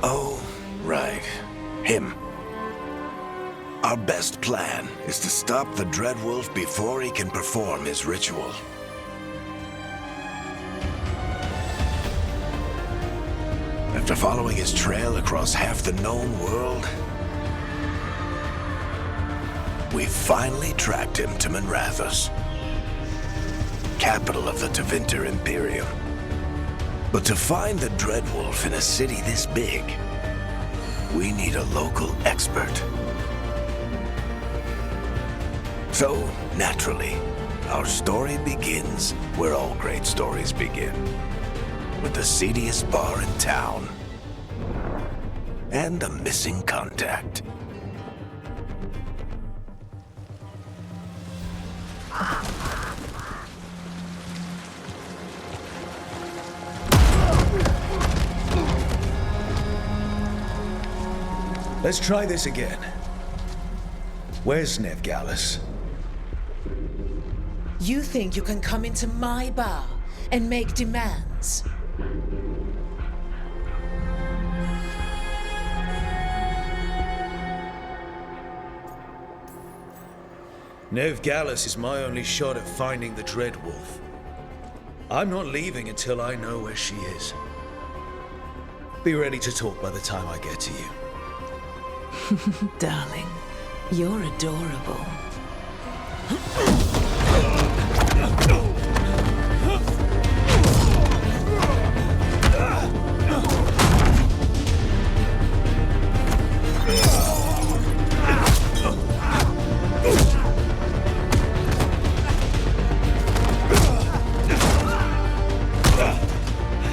Oh, right. Him. Our best plan is to stop the Dreadwolf before he can perform his ritual. After following his trail across half the known world, we finally tracked him to Minrathous, capital of the Tevinter Imperium. But to find the Dreadwolf in a city this big, we need a local expert. So, naturally, our story begins where all great stories begin. With the seediest bar in town. And a missing contact. Let's try this again. Where's Veilguard? You think you can come into my bar and make demands? Veilguard is my only shot at finding the Dreadwolf. I'm not leaving until I know where she is. Be ready to talk by the time I get to you. Darling, you're adorable.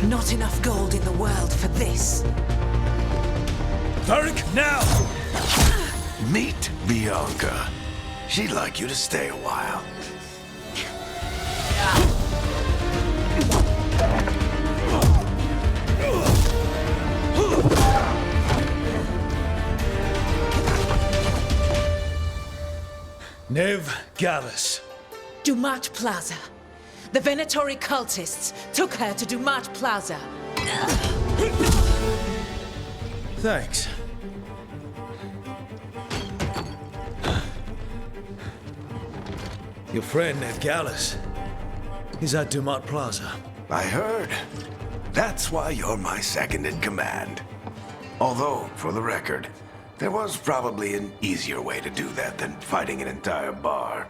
Not enough gold in the world for this. Varric, now! Meet Bianca. She'd like you to stay a while. Veilguard. Dumat Plaza. The Venatori cultists took her to Dumat Plaza. Thanks. Your friend Veilguard is at Dumat Plaza. I heard. That's why you're my second in command. Although, for the record, there was probably an easier way to do that than fighting an entire bar.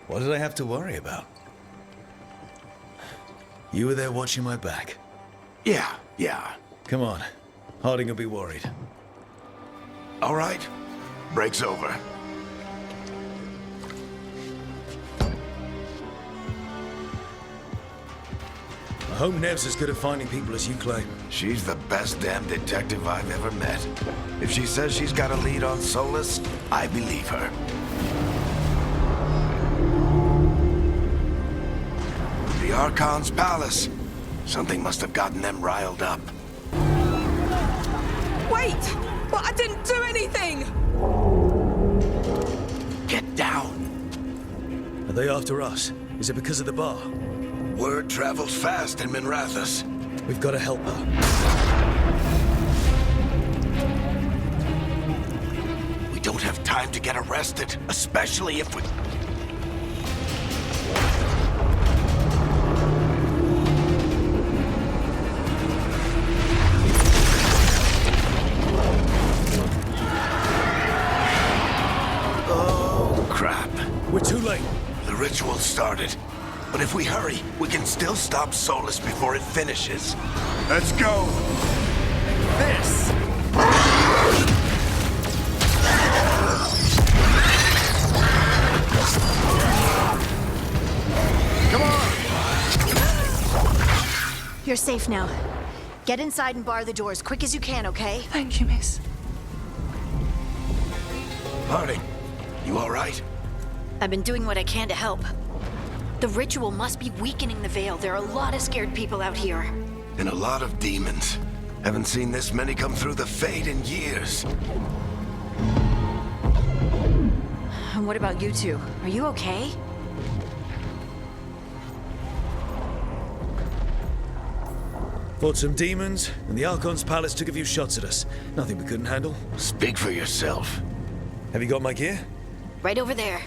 What did I have to worry about? You were there watching my back. Yeah. Come on. Harding will be worried. All right. Break's over. I hope Nev's as good at finding people as you claim. She's the best damn detective I've ever met. If she says she's got a lead on Solus, I believe her. The Archon's palace. Something must have gotten them riled up. Wait! But I didn't do anything! Get down. Are they after us? Is it because of the bar? Word travels fast in Minrathous. We've got to help her. We don't have time to get arrested, especially if we... We're too late. The ritual started. But if we hurry, we can still stop Solus before it finishes. Let's go! This! Come on! You're safe now. Get inside and bar the door as quick as you can, okay? Thank you, miss. Harding, you all right? I've been doing what I can to help. The ritual must be weakening the Veil. There are a lot of scared people out here. And a lot of demons. Haven't seen this many come through the Fade in years. And what about you two? Are you okay? Fought some demons, and the Archon's palace took a few shots at us. Nothing we couldn't handle. Speak for yourself. Have you got my gear? Right over there.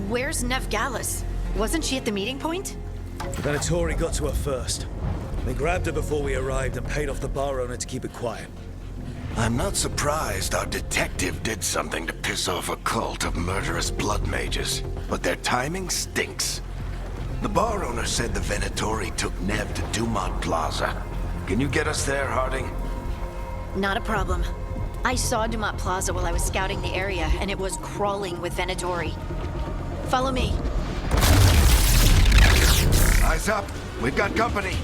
Where's Nev Gallus? Wasn't she at the meeting point? The Venatori got to her first. They grabbed her before we arrived and paid off the bar owner to keep it quiet. I'm not surprised our detective did something to piss off a cult of murderous blood mages, but their timing stinks. The bar owner said the Venatori took Nev to Dumont Plaza. Can you get us there, Harding? Not a problem. I saw Dumont Plaza while I was scouting the area, and it was crawling with Venatori. Follow me. Eyes up. We've got company.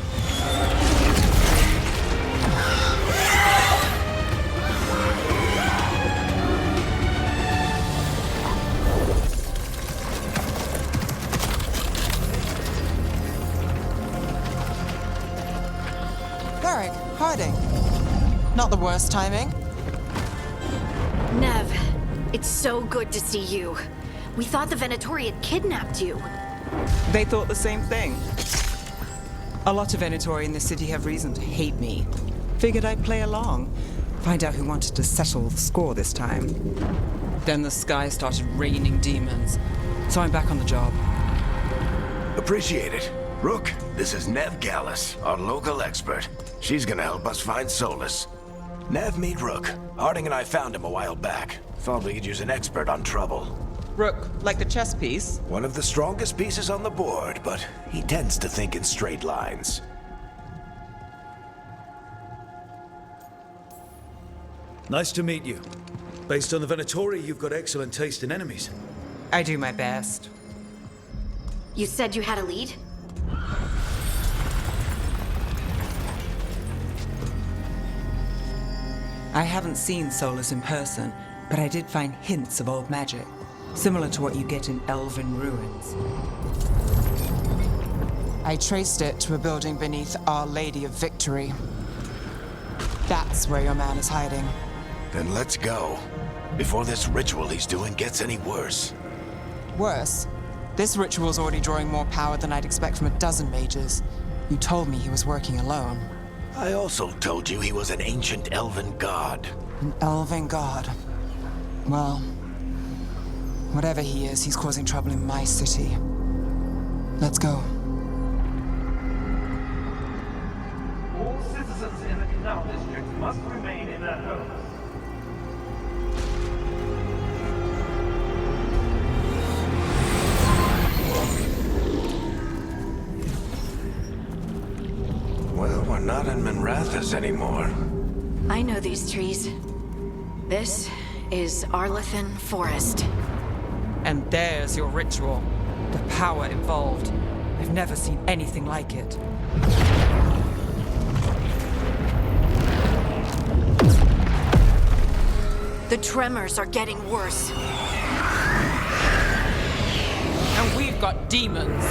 Varric, Harding. Not the worst timing. Nev, it's so good to see you. We thought the Venatori had kidnapped you. They thought the same thing. A lot of Venatori in the city have reason to hate me. Figured I'd play along. Find out who wanted to settle the score this time. Then the sky started raining demons. So I'm back on the job. Appreciate it. Rook, this is Nev Gallus, our local expert. She's gonna help us find Solus. Nev, meet Rook. Harding and I found him a while back. Thought we could use an expert on trouble. Rook, like the chess piece? One of the strongest pieces on the board, but he tends to think in straight lines. Nice to meet you. Based on the Venatori, you've got excellent taste in enemies. I do my best. You said you had a lead? I haven't seen Solus in person, but I did find hints of old magic, similar to what you get in elven ruins. I traced it to a building beneath Our Lady of Victory. That's where your man is hiding. Then let's go. Before this ritual he's doing gets any worse. Worse, this ritual's already drawing more power than I'd expect from a dozen mages. You told me he was working alone. I also told you he was an ancient elven god. An elven god. Well, whatever he is, he's causing trouble in my city. Let's go. All citizens in the Canal District must remain in their homes. Well, we're not in Minrathous anymore. I know these trees. This is Arlethan Forest. And there's your ritual. The power involved. I've never seen anything like it. The tremors are getting worse. And we've got demons.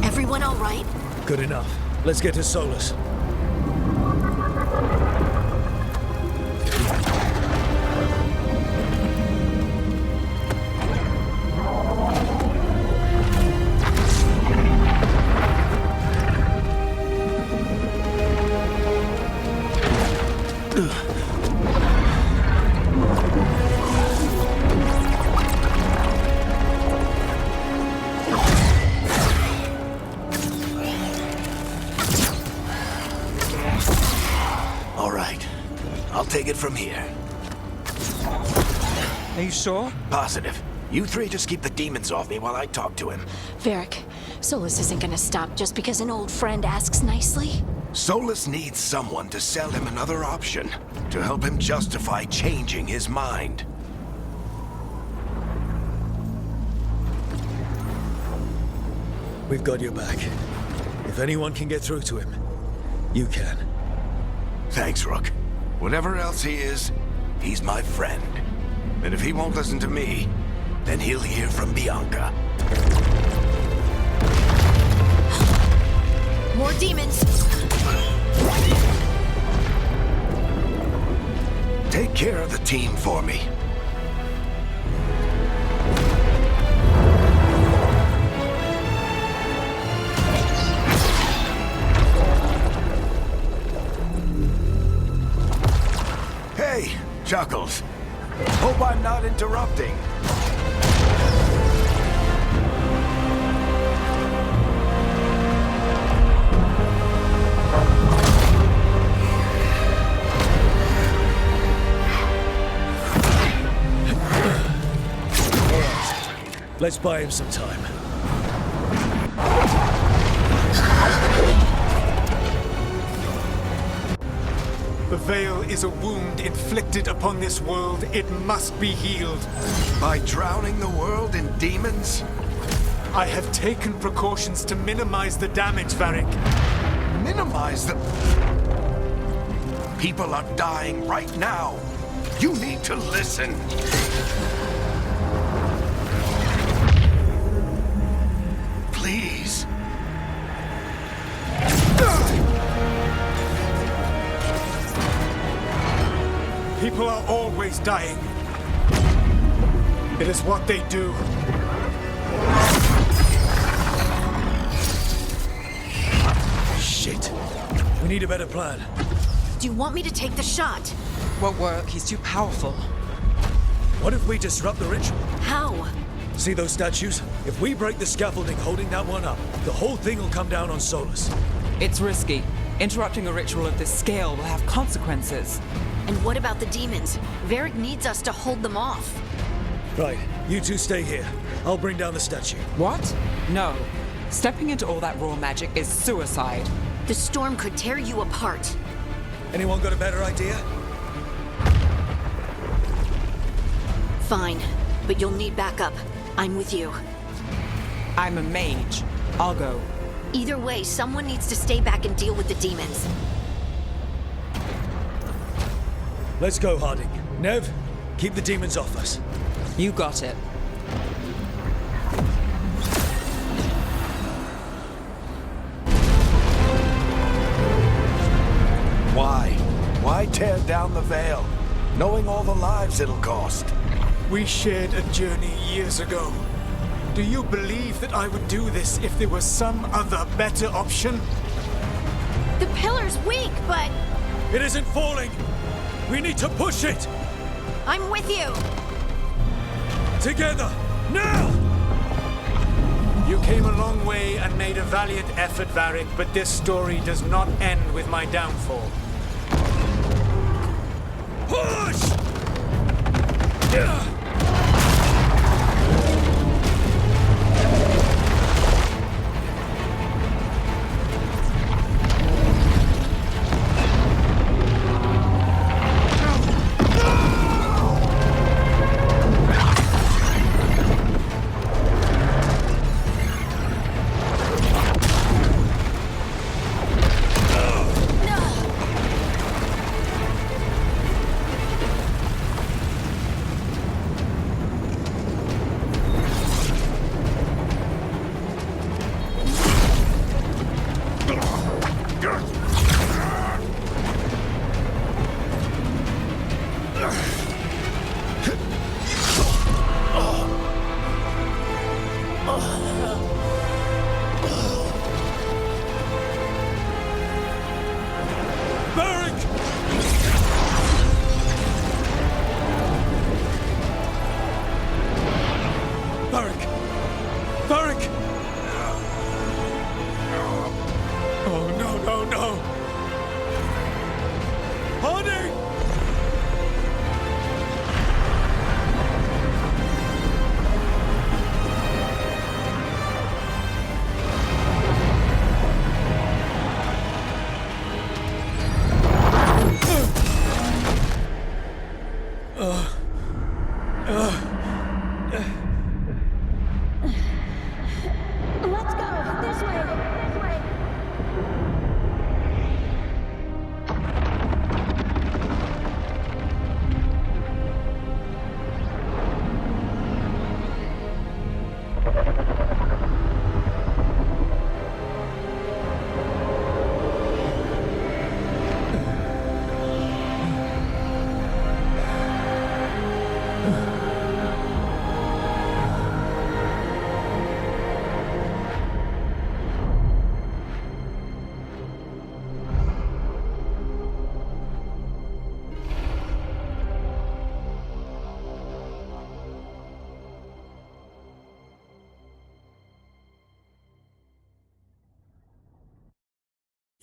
Everyone all right? Good enough. Let's get to Solus. All right. I'll take it from here. Are you sure? Positive. You three just keep the demons off me while I talk to him. Varric, Solus isn't gonna stop just because an old friend asks nicely. Solus needs someone to sell him another option, to help him justify changing his mind. We've got your back. If anyone can get through to him, you can. Thanks, Rook. Whatever else he is, he's my friend. And if he won't listen to me, then he'll hear from Bianca. More demons! Take care of the team for me. Hey, Chuckles. Hope I'm not interrupting. Let's buy him some time. The Veil is a wound inflicted upon this world. It must be healed. By drowning the world in demons? I have taken precautions to minimize the damage, Varric. Minimize the... People are dying right now. You need to listen. Please. People are always dying. It is what they do. Shit. We need a better plan. Do you want me to take the shot? Won't work. He's too powerful. What if we disrupt the ritual? How? See those statues? If we break the scaffolding holding that one up, the whole thing will come down on Solus. It's risky. Interrupting a ritual of this scale will have consequences. And what about the demons? Varric needs us to hold them off. Right, you two stay here. I'll bring down the statue. What? No. Stepping into all that raw magic is suicide. The storm could tear you apart. Anyone got a better idea? Fine, but you'll need backup. I'm with you. I'm a mage. I'll go. Either way, someone needs to stay back and deal with the demons. Let's go, Harding. Nev, keep the demons off us. You got it. Why? Why tear down the Veil, knowing all the lives it'll cost? We shared a journey years ago. Do you believe that I would do this if there was some other better option? The pillar's weak, but It isn't falling! We need to push it! I'm with you! Together! Now! You came a long way and made a valiant effort, Varric, but this story does not end with my downfall. Push!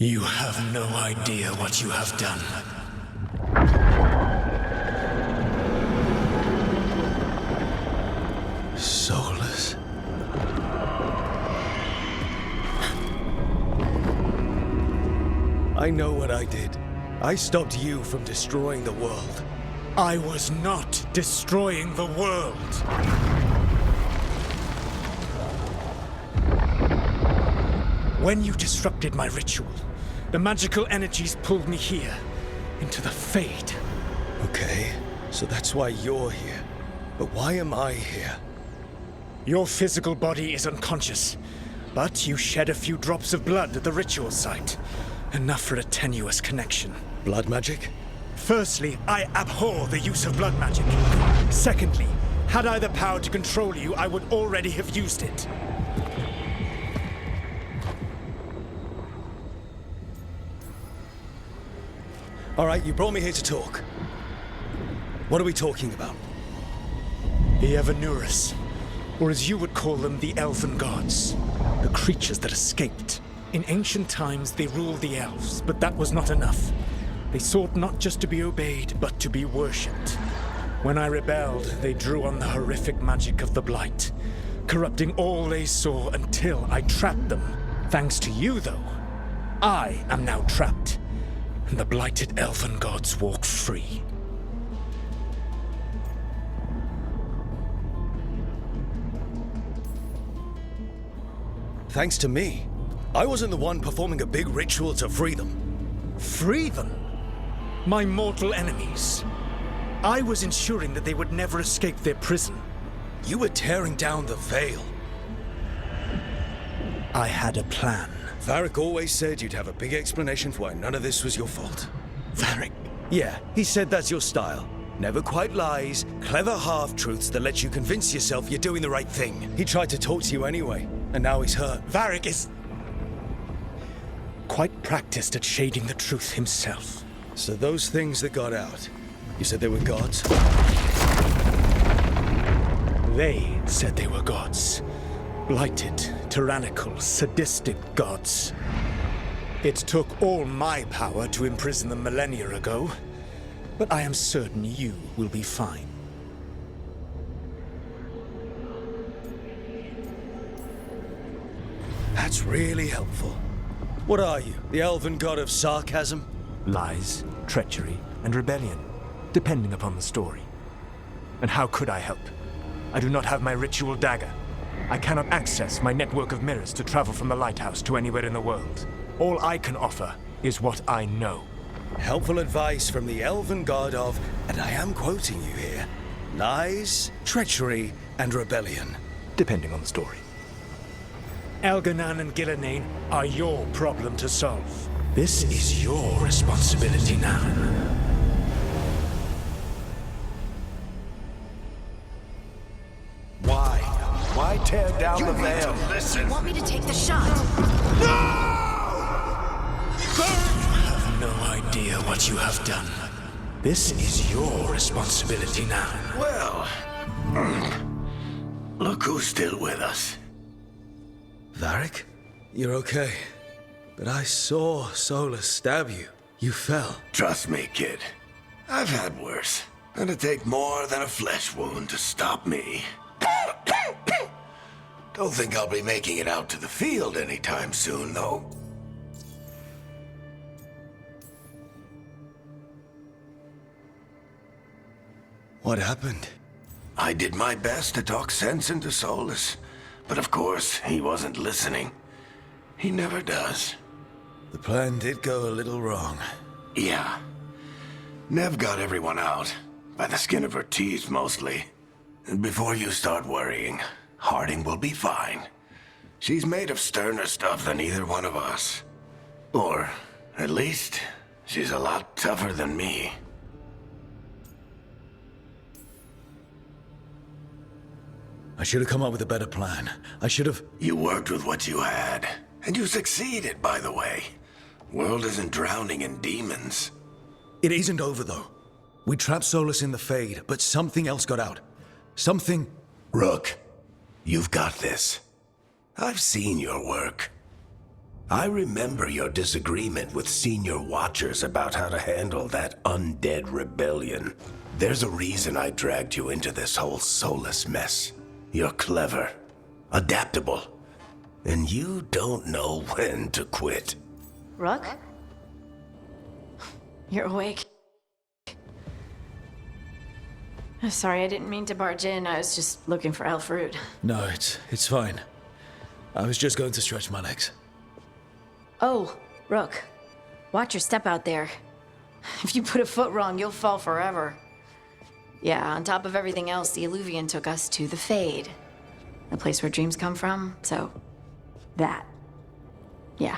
You have no idea what you have done. Soulless. I know what I did. I stopped you from destroying the world. I was not destroying the world. When you disrupted my ritual, the magical energies pulled me here, into the Fade. Okay, so that's why you're here. But why am I here? Your physical body is unconscious, but you shed a few drops of blood at the ritual site. Enough for a tenuous connection. Blood magic? Firstly, I abhor the use of blood magic. Secondly, had I the power to control you, I would already have used it. All right, you brought me here to talk. What are we talking about? The Evanurus, or as you would call them, the Elven Gods. The creatures that escaped. In ancient times, they ruled the elves, but that was not enough. They sought not just to be obeyed, but to be worshipped. When I rebelled, they drew on the horrific magic of the Blight, corrupting all they saw until I trapped them. Thanks to you, though, I am now trapped, and the blighted Elven Gods walk free. Thanks to me. I wasn't the one performing a big ritual to free them. Free them? My mortal enemies. I was ensuring that they would never escape their prison. You were tearing down the Veil. I had a plan. Varric always said you'd have a big explanation for why none of this was your fault. Varric? Yeah, he said that's your style. Never quite lies, clever half-truths that let you convince yourself you're doing the right thing. He tried to talk to you anyway, and now he's hurt. Varric is quite practiced at shading the truth himself. So those things that got out, you said they were gods? They said they were gods. Blighted, tyrannical, sadistic gods. It took all my power to imprison them millennia ago, but I am certain you will be fine. That's really helpful. What are you, the elven god of sarcasm? Lies, treachery, and rebellion, depending upon the story. And how could I help? I do not have my ritual dagger. I cannot access my network of mirrors to travel from the lighthouse to anywhere in the world. All I can offer is what I know. Helpful advice from the elven god of, and I am quoting you here, lies, treachery, and rebellion. Depending on the story. Elganan and Gillenane are your problem to solve. This is your responsibility now. Why? Why tear down the veil? Listen. Want me to take the shot? You have no idea what you have done. This is your responsibility now. Well, look who's still with us. Varric? You're okay. But I saw Solus stab you. You fell. Trust me, kid. I've had worse. It'll take more than a flesh wound to stop me. Don't think I'll be making it out to the field anytime soon, though. What happened? I did my best to talk sense into Solus, but of course, he wasn't listening. He never does. The plan did go a little wrong. Yeah. Nev got everyone out, by the skin of her teeth mostly. And before you start worrying, Harding will be fine. She's made of sterner stuff than either one of us. Or, at least, she's a lot tougher than me. I should have come up with a better plan. I should have... You worked with what you had, and you succeeded, by the way. World isn't drowning in demons. It isn't over, though. We trapped Solus in the Fade, but something else got out. Something... Rook, you've got this. I've seen your work. I remember your disagreement with senior watchers about how to handle that undead rebellion. There's a reason I dragged you into this whole Solus mess. You're clever, adaptable, and you don't know when to quit. Rook? You're awake. Sorry, I didn't mean to barge in. I was just looking for Alfred. No, it's fine. I was just going to stretch my legs. Oh, Rook. Watch your step out there. If you put a foot wrong, you'll fall forever. Yeah, on top of everything else, the Illuvian took us to the Fade. The place where dreams come from, so... that. Yeah.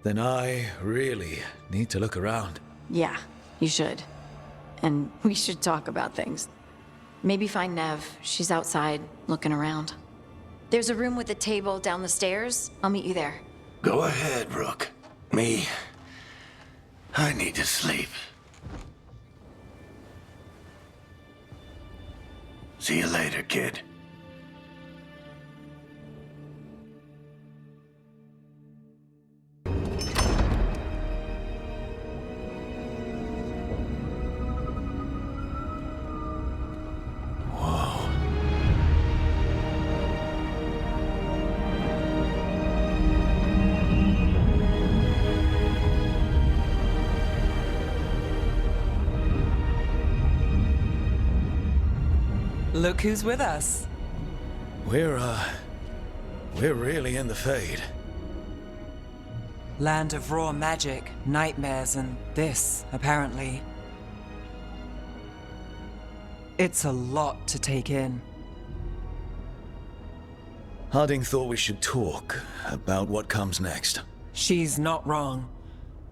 Then I really need to look around. Yeah, you should. And we should talk about things. Maybe find Nev. She's outside, looking around. There's a room with a table down the stairs. I'll meet you there. Go ahead, Rook. Me, I need to sleep. See you later, kid. Look who's with us. We're really in the Fade. Land of raw magic, nightmares, and this, apparently. It's a lot to take in. Harding thought we should talk about what comes next. She's not wrong.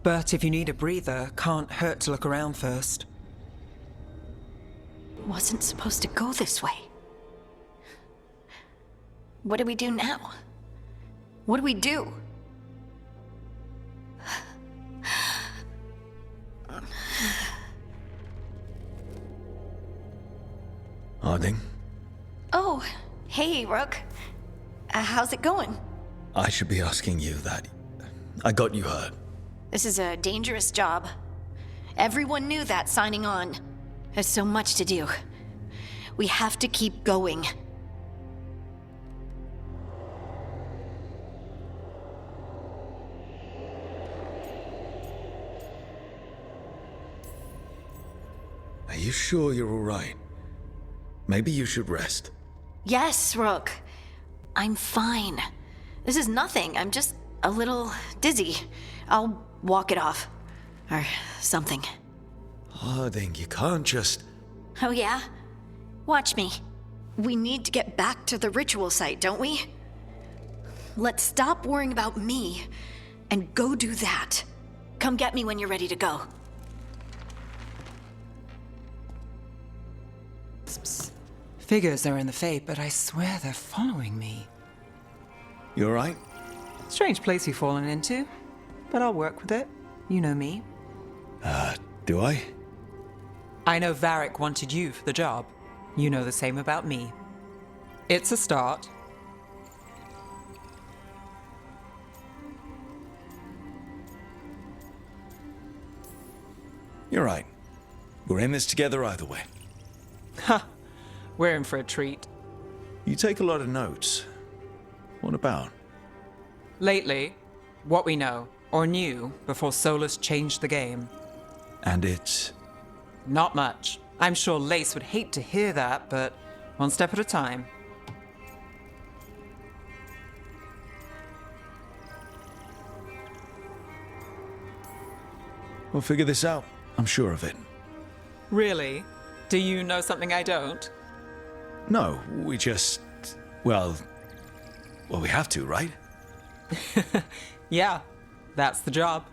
But if you need a breather, can't hurt to look around first. It wasn't supposed to go this way. What do we do now? What do we do? Harding? Oh, hey, Rook. How's it going? I should be asking you that. I got you hurt. This is a dangerous job. Everyone knew that signing on. There's so much to do. We have to keep going. Are you sure you're all right? Maybe you should rest. Yes, Rook. I'm fine. This is nothing. I'm just a little dizzy. I'll walk it off. Or something. Harding, you can't just... Oh yeah? Watch me. We need to get back to the ritual site, don't we? Let's stop worrying about me and go do that. Come get me when you're ready to go. Figures are in the Fade, but I swear they're following me. You all right? Strange place you've fallen into, but I'll work with it. You know me. Do I? I know Varric wanted you for the job. You know the same about me. It's a start. You're right. We're in this together either way. Ha! We're in for a treat. You take a lot of notes. What about? Lately, what we know, or knew, before Solus changed the game. And it's... Not much. I'm sure Lace would hate to hear that, but one step at a time. We'll figure this out. I'm sure of it. Really? Do you know something I don't? No, we just... Well, we have to, right? Yeah, that's the job.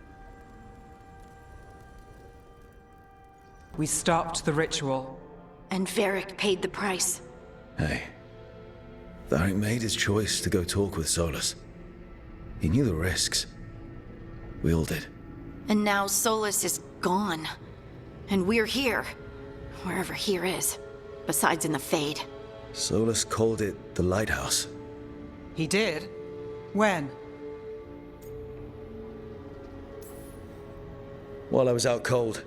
We stopped the ritual. And Varric paid the price. Hey. Varric made his choice to go talk with Solus. He knew the risks. We all did. And now Solus is gone. And we're here. Wherever here is. Besides in the Fade. Solus called it the Lighthouse. He did? When? While I was out cold,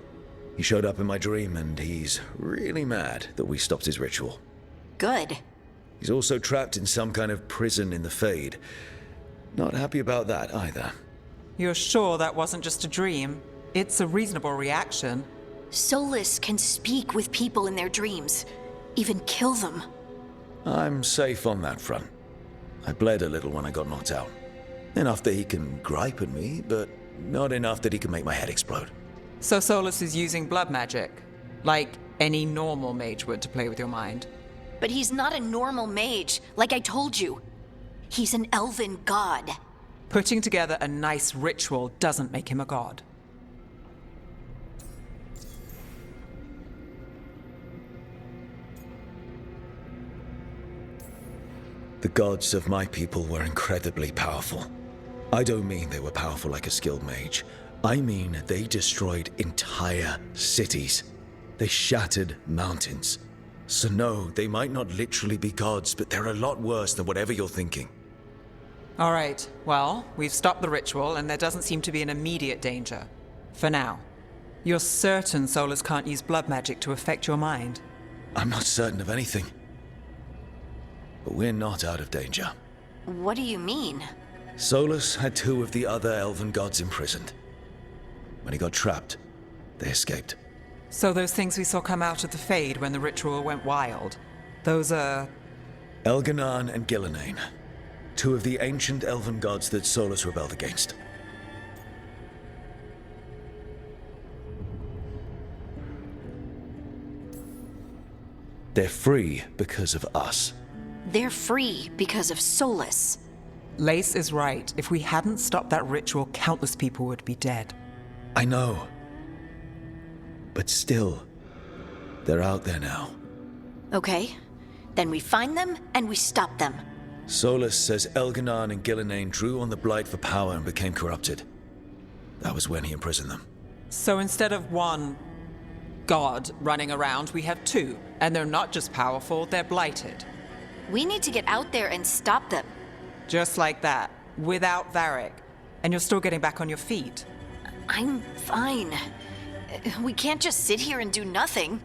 he showed up in my dream, and he's really mad that we stopped his ritual. Good. He's also trapped in some kind of prison in the Fade. Not happy about that either. You're sure that wasn't just a dream? It's a reasonable reaction. Solus can speak with people in their dreams, even kill them. I'm safe on that front. I bled a little when I got knocked out. Enough that he can gripe at me, but not enough that he can make my head explode. So Solus is using blood magic, like any normal mage would to play with your mind. But he's not a normal mage, like I told you. He's an elven god. Putting together a nice ritual doesn't make him a god. The gods of my people were incredibly powerful. I don't mean they were powerful like a skilled mage. I mean they destroyed entire cities. They shattered mountains. So no, they might not literally be gods, but they're a lot worse than whatever you're thinking. All right, well, we've stopped the ritual and there doesn't seem to be an immediate danger. For now. You're certain Solus can't use blood magic to affect your mind? I'm not certain of anything. But we're not out of danger. What do you mean? Solus had 2 of the other elven gods imprisoned. When he got trapped, they escaped. So those things we saw come out of the Fade when the ritual went wild, those are... Elganan and Gillenane, 2 of the ancient elven gods that Solus rebelled against. They're free because of us. They're free because of Solus. Lace is right. If we hadn't stopped that ritual, countless people would be dead. I know. But still, they're out there now. Okay, then we find them and we stop them. Solus says Elganan and Gillenane drew on the Blight for power and became corrupted. That was when he imprisoned them. So instead of 1 god running around, we have 2. And they're not just powerful, they're blighted. We need to get out there and stop them. Just like that, without Varric. And you're still getting back on your feet. I'm fine. We can't just sit here and do nothing.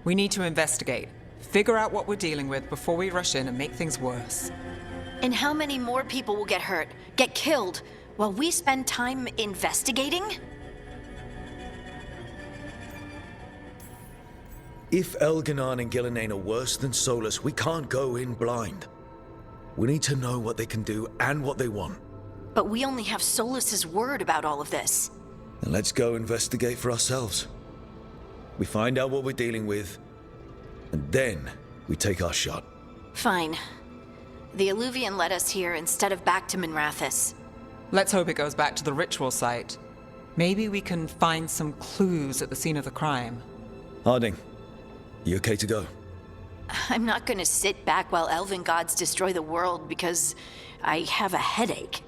We need to investigate. Figure out what we're dealing with before we rush in and make things worse. And how many more people will get hurt, get killed, while we spend time investigating? If Elganan and Gillenane are worse than Solus, we can't go in blind. We need to know what they can do and what they want. But we only have Solus's word about all of this. Then let's go investigate for ourselves. We find out what we're dealing with, and then we take our shot. Fine. The Illuvian led us here instead of back to Minrathous. Let's hope it goes back to the ritual site. Maybe we can find some clues at the scene of the crime. Harding, you okay to go? I'm not gonna sit back while elven gods destroy the world because I have a headache.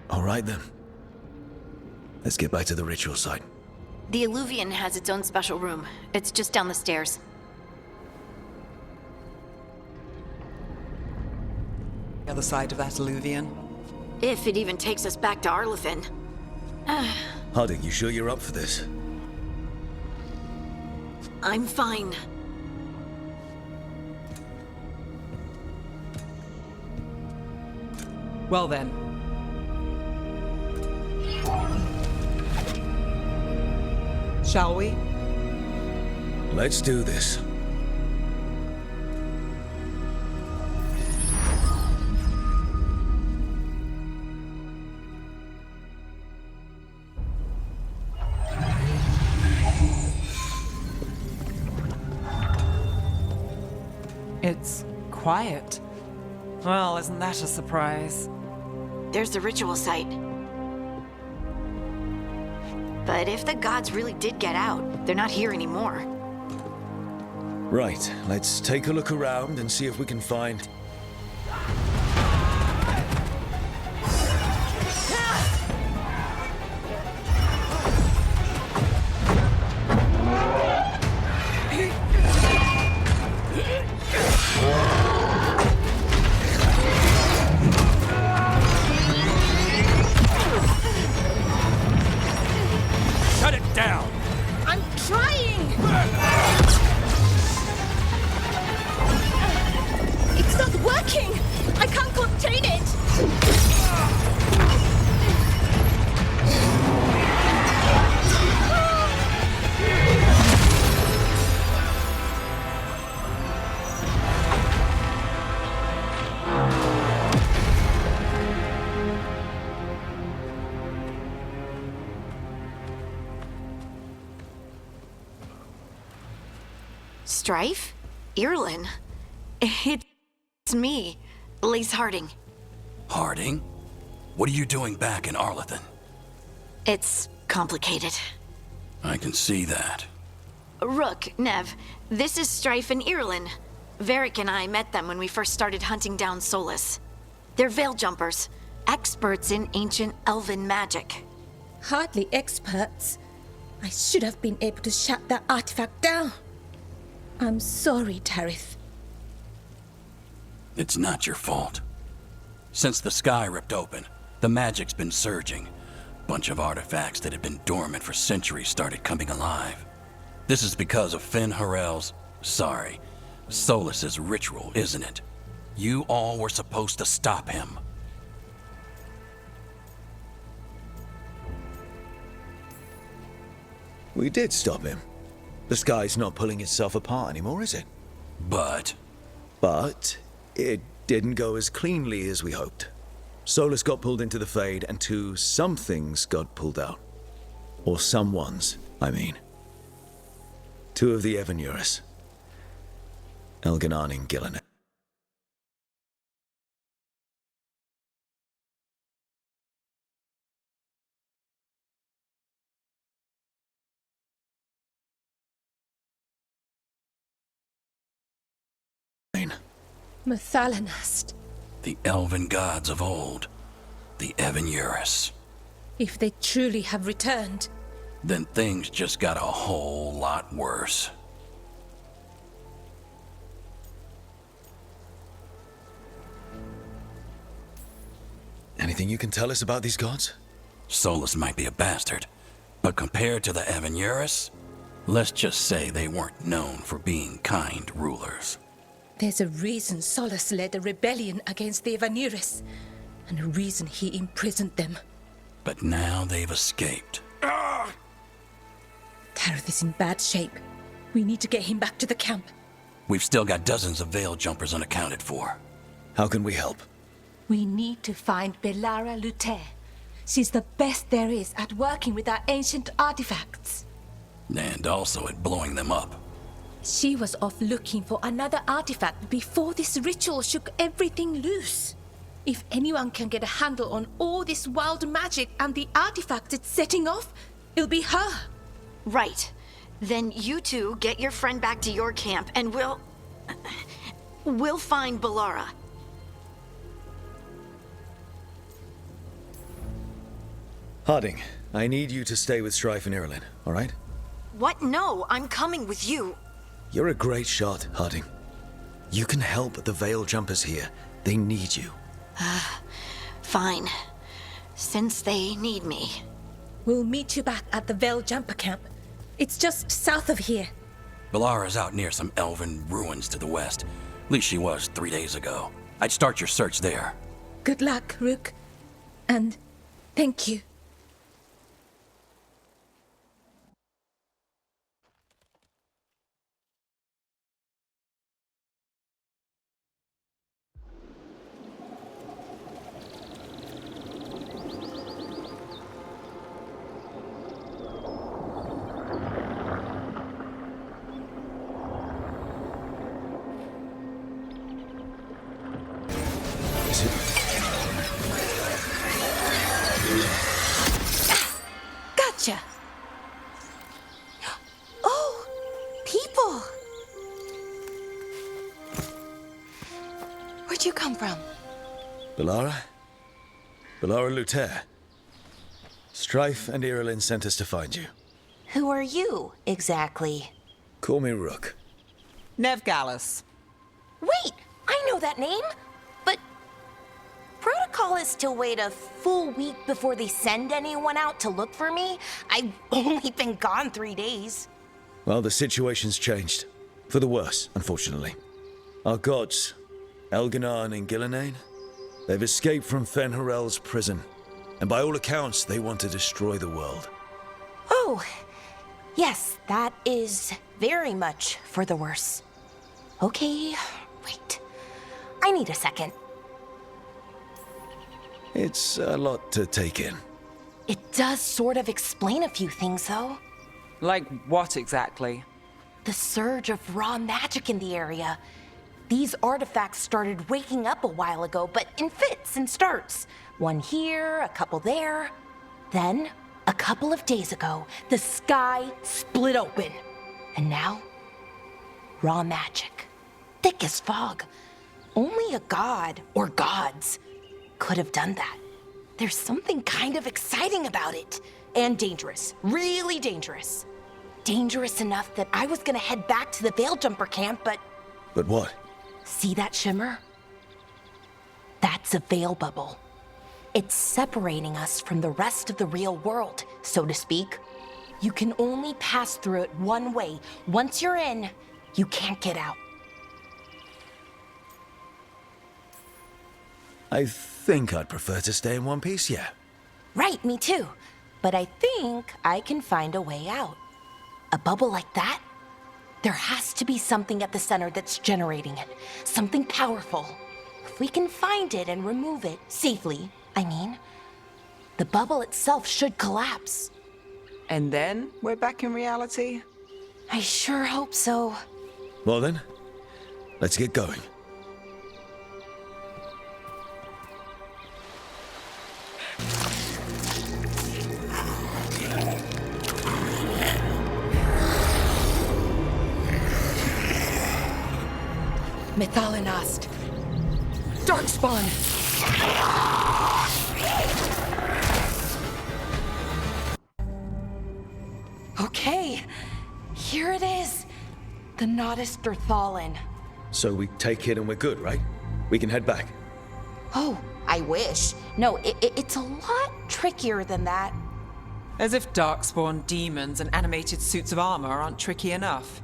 All right then. Let's get back to the ritual site. The Illuvian has its own special room. It's just down the stairs. The other side of that Illuvian. If it even takes us back to Arlithin. Harding, you sure you're up for this? I'm fine. Well then. Shall we? Let's do this. It's quiet. Well, isn't that a surprise? There's the ritual site. But if the gods really did get out, they're not here anymore. Right, let's take a look around and see if we can find... Shut it! down! I'm trying! It's not working! I can't contain it! Strife? Irlin? It's me, Lise Harding. Harding? What are you doing back in Arlethan? It's complicated. I can see that. Rook, Nev, this is Strife and Irlin. Varric and I met them when we first started hunting down Solus. They're veil jumpers, experts in ancient elven magic. Hardly experts. I should have been able to shut that artifact down. I'm sorry, Tarith. It's not your fault. Since the sky ripped open, the magic's been surging. Bunch of artifacts that had been dormant for centuries started coming alive. This is because of Finn Harel's, Solus's ritual, isn't it? You all were supposed to stop him. We did stop him. The sky's not pulling itself apart anymore, is it? But it didn't go as cleanly as we hoped. Solus got pulled into the Fade, and some things got pulled out. Or someone's, I mean. 2 of the Evanuris. Elganan and Gillen. Mathalanast. the elven gods of old, the Evanuris. If they truly have returned, Then things just got a whole lot worse. Anything you can tell us about these gods? Solus might be a bastard, but compared to the Evanuris, let's just say they weren't known for being kind rulers. there's a reason Solus led a rebellion against the Evanuris, and a reason he imprisoned them. But now they've escaped. Tareth is in bad shape. We need to get him back to the camp. We've still got dozens of veil jumpers unaccounted for. How can we help? We need to find Belara Luther. She's the best there is at working with our ancient artifacts. And also at blowing them up. She was off looking for another artifact before this ritual shook everything loose. If anyone can get a handle on all this wild magic and the artifacts it's setting off, it'll be her. Right. Then you two get your friend back to your camp and we'll find Belara. Harding, I need you to stay with Strife and Irulan, all right? What? No, I'm coming with you. You're a great shot, Harding. You can help the Veil Jumpers here. They need you. Fine. Since they need me. We'll meet you back at the Veil Jumper camp. It's just south of here. Belara's out near some elven ruins to the west. At least she was 3 days ago. I'd start your search there. Good luck, Rook. And thank you. Is it? Gotcha! Oh, people! Where'd you come from? Belara? Belara Luther. Strife and Irulan sent us to find you. Who are you, exactly? Call me Rook. Nev Gallus. Wait, I know that name! But protocol is to wait a full week before they send anyone out to look for me, I've only been gone 3 days. Well, the situation's changed. For the worse, unfortunately. Our gods, Elganar and Gillenane, they've escaped from Fen'Harel's prison. And by all accounts, they want to destroy the world. Oh, yes, that is very much for the worse. Okay, wait. I need a second. It's a lot to take in. It does sort of explain a few things, though. Like what exactly? The surge of raw magic in the area. These artifacts started waking up a while ago, but in fits and starts. One here, a couple there. Then, a couple of days ago, the sky split open. And now, raw magic. Thick as fog. Only a god, or gods, could have done that. There's something kind of exciting about it. And dangerous. Really dangerous. Dangerous enough that I was gonna head back to the Veil Jumper camp, but... But what? See that shimmer? That's a veil bubble. It's separating us from the rest of the real world, so to speak. You can only pass through it one way. Once you're in, you can't get out. I think I'd prefer to stay in one piece, yeah. Right, me too. But I think I can find a way out. A bubble like that? There has to be something at the center that's generating it. Something powerful. If we can find it and remove it, safely, I mean, the bubble itself should collapse. And then we're back in reality? I sure hope so. Well then, let's get going. Methalinast. Darkspawn. Okay, here it is. The Nodus Derthalin. So we take it and we're good, right? We can head back. Oh, I wish. No, it's a lot trickier than that. As if darkspawn demons and animated suits of armor aren't tricky enough.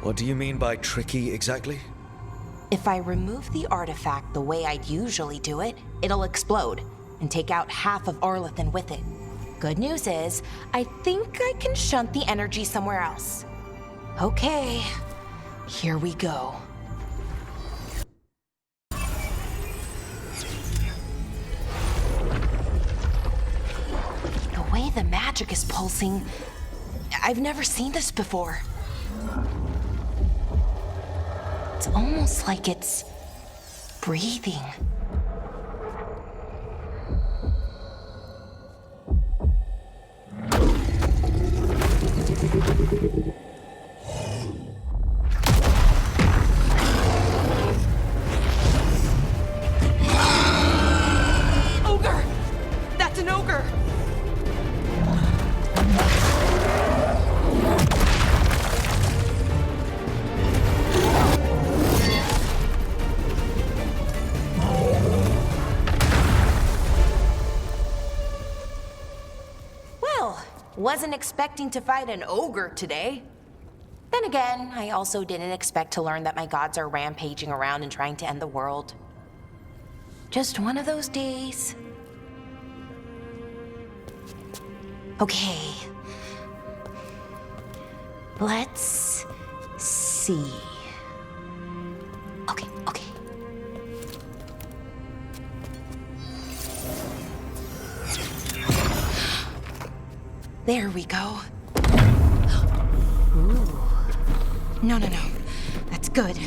What do you mean by tricky exactly? If I remove the artifact the way I'd usually do it, it'll explode and take out half of Arlathan with it. Good news is, I think I can shunt the energy somewhere else. Okay, here we go. The way the magic is pulsing, I've never seen this before. It's almost like it's breathing. Ogre! That's an ogre! Wasn't expecting to fight an ogre today. Then again, I also didn't expect to learn that my gods are rampaging around and trying to end the world. Just one of those days. Okay. Let's see. Okay. There we go. Ooh. No. That's good.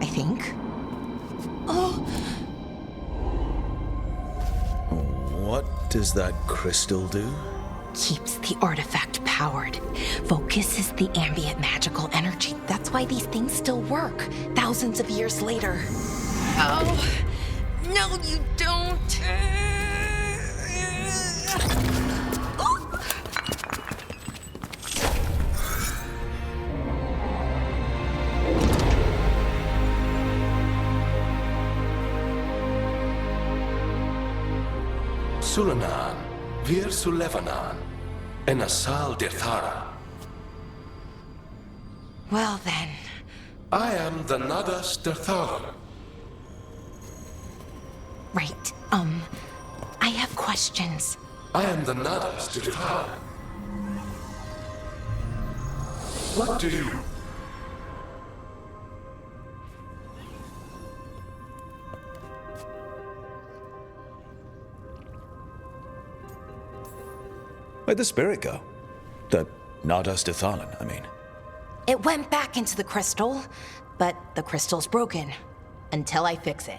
I think. Oh! What does that crystal do? Keeps the artifact powered. Focuses the ambient magical energy. That's why these things still work, thousands of years later. Oh! No, you don't! Sulanan, Vir Sulevanan, and Asal Dirthara. Well then. I am the Nadas Dirtharan. Right, I have questions. I am the Nadas Dirtharan. What do you... Where'd the spirit go? The Nadas Dathalan, I mean. It went back into the crystal, but the crystal's broken. Until I fix it.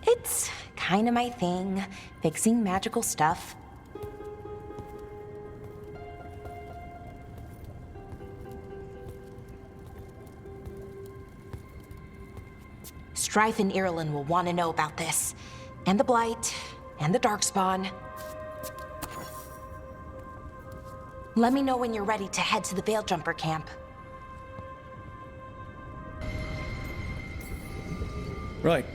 It's kinda my thing, fixing magical stuff. Strife and Irulan will want to know about this. And the Blight, and the Darkspawn. Let me know when you're ready to head to the Veilgjumper camp. Right.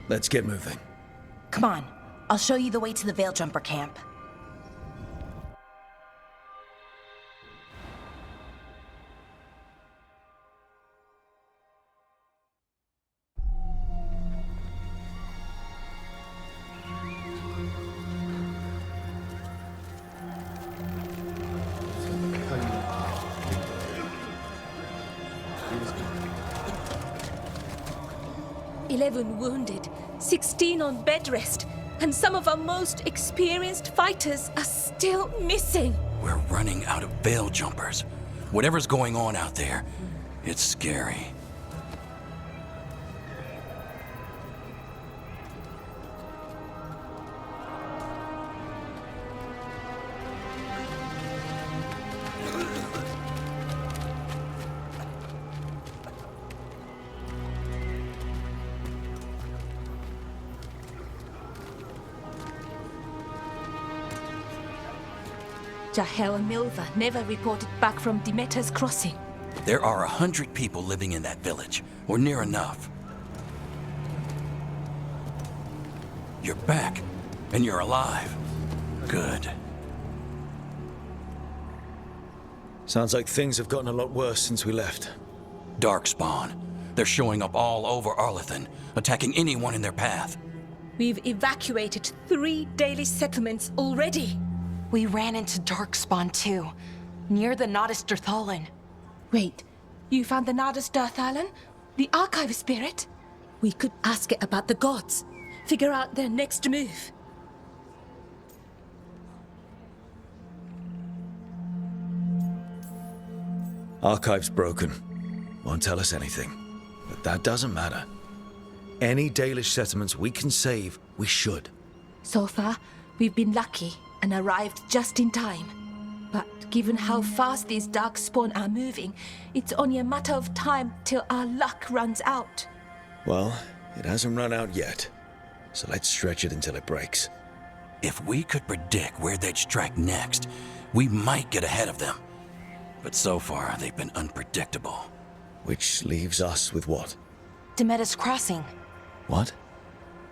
Let's get moving. Come on, I'll show you the way to the Veilgjumper camp. "11 wounded, 16 on bed rest, and some of our most experienced fighters are still missing." We're running out of veil jumpers. Whatever's going on out there, it's scary. Jahel and Milva never reported back from Demeter's crossing. There are 100 people living in that village, or near enough. You're back, and you're alive. Good. Sounds like things have gotten a lot worse since we left. Darkspawn. They're showing up all over Arlethan, attacking anyone in their path. We've evacuated 3 daily settlements already. We ran into Darkspawn too, near the Nadas Dirthalan. Wait, you found the Nadas Dirthalan? The archive spirit? We could ask it about the gods. Figure out their next move. Archive's broken. Won't tell us anything. But that doesn't matter. Any Dalish settlements we can save, we should. So far, we've been lucky and arrived just in time. But given how fast these Darkspawn are moving, it's only a matter of time till our luck runs out. Well, it hasn't run out yet. So let's stretch it until it breaks. If we could predict where they'd strike next, we might get ahead of them. But so far, they've been unpredictable. Which leaves us with what? Demeter's crossing. What?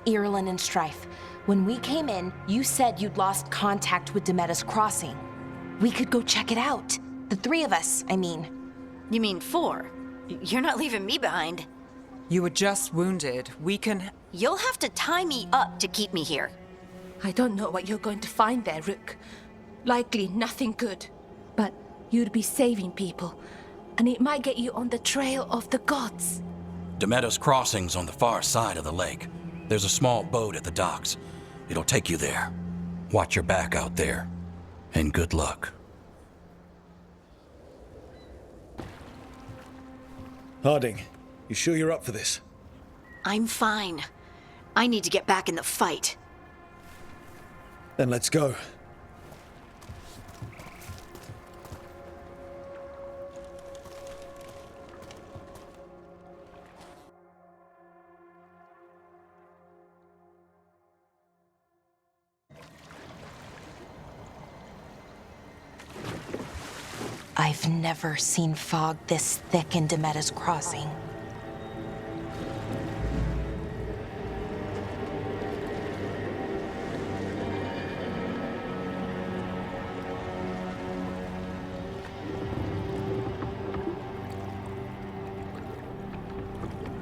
Irulan and Strife. When we came in, you said you'd lost contact with Demeter's crossing. We could go check it out. The 3 of us, I mean. You mean 4? You're not leaving me behind. You were just wounded. We can... You'll have to tie me up to keep me here. I don't know what you're going to find there, Rook. Likely nothing good. But you'd be saving people, and it might get you on the trail of the gods. Demeter's crossing's on the far side of the lake. There's a small boat at the docks. It'll take you there. Watch your back out there. And good luck. Harding, you sure you're up for this? I'm fine. I need to get back in the fight. Then let's go. I've never seen fog this thick in Demetta's Crossing.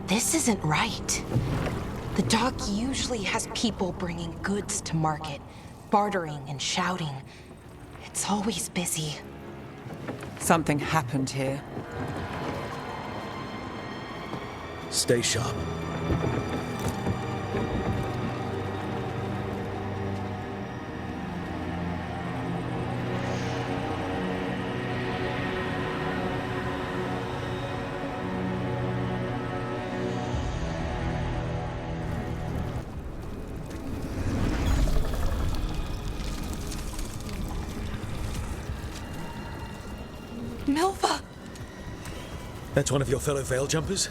This isn't right. The dock usually has people bringing goods to market, bartering and shouting. It's always busy. Something happened here. Stay sharp. Milva! That's one of your fellow Veil Jumpers?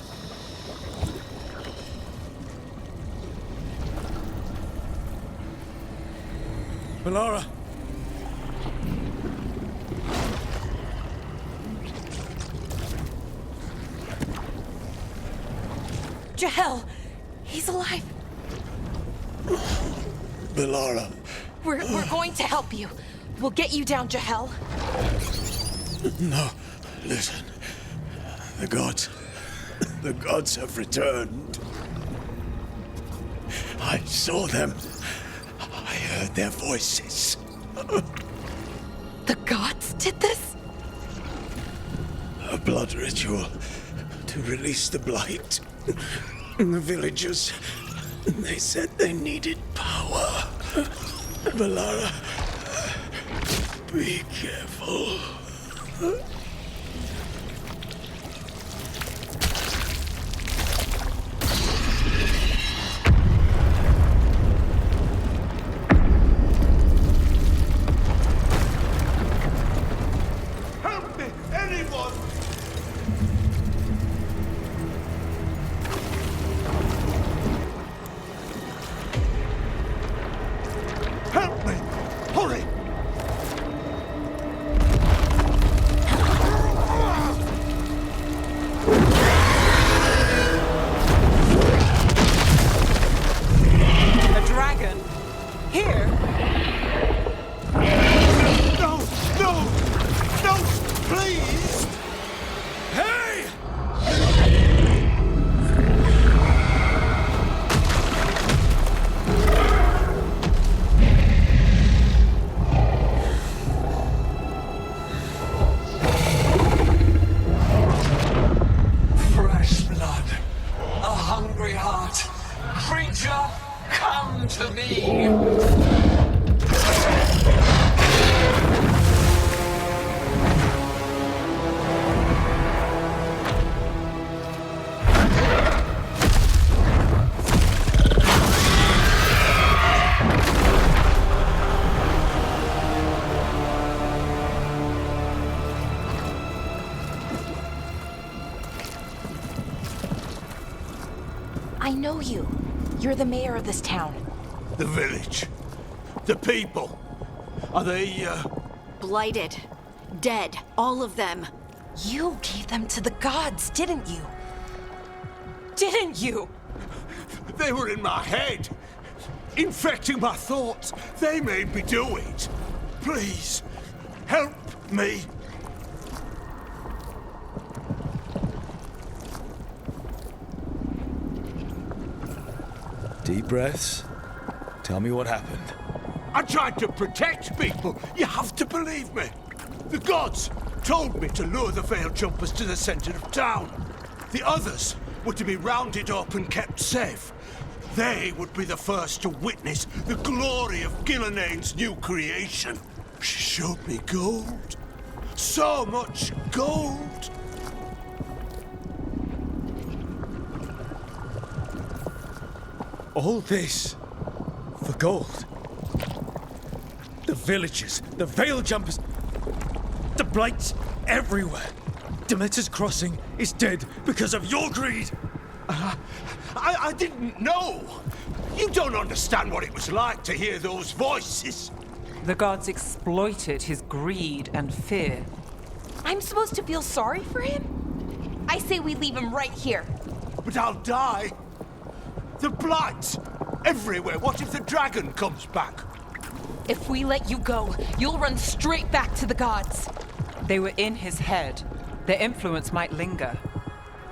Melara! Jahel! He's alive! Melara! We're going to help you. We'll get you down, Jahel. No, listen. The gods have returned. I saw them. I heard their voices. The gods did this? A blood ritual to release the blight. The villagers, they said they needed power. Melara, be careful. Help me, anyone! Help me! Hurry! A dragon? Here? No! No! No! Please! Hey! Fresh blood, a hungry heart. Creature, come to me! I know you. You're the mayor of this town. The village. The people. Are they, Blighted. Dead. All of them. You gave them to the gods, didn't you? Didn't you? They were in my head. Infecting my thoughts. They made me do it. Please, help me. Deep breaths. Tell me what happened. I tried to protect people. You have to believe me. The gods told me to lure the Veil Jumpers to the center of town. The others were to be rounded up and kept safe. They would be the first to witness the glory of Gilneain's new creation. She showed me gold. So much gold! All this for gold. The villagers, the veil jumpers, the blights everywhere. Demeter's Crossing is dead because of your greed. I didn't know. You don't understand what it was like to hear those voices. The gods exploited his greed and fear. I'm supposed to feel sorry for him? I say we leave him right here. But I'll die. The blights everywhere. What if the dragon comes back? If we let you go, you'll run straight back to the gods. They were in his head. Their influence might linger.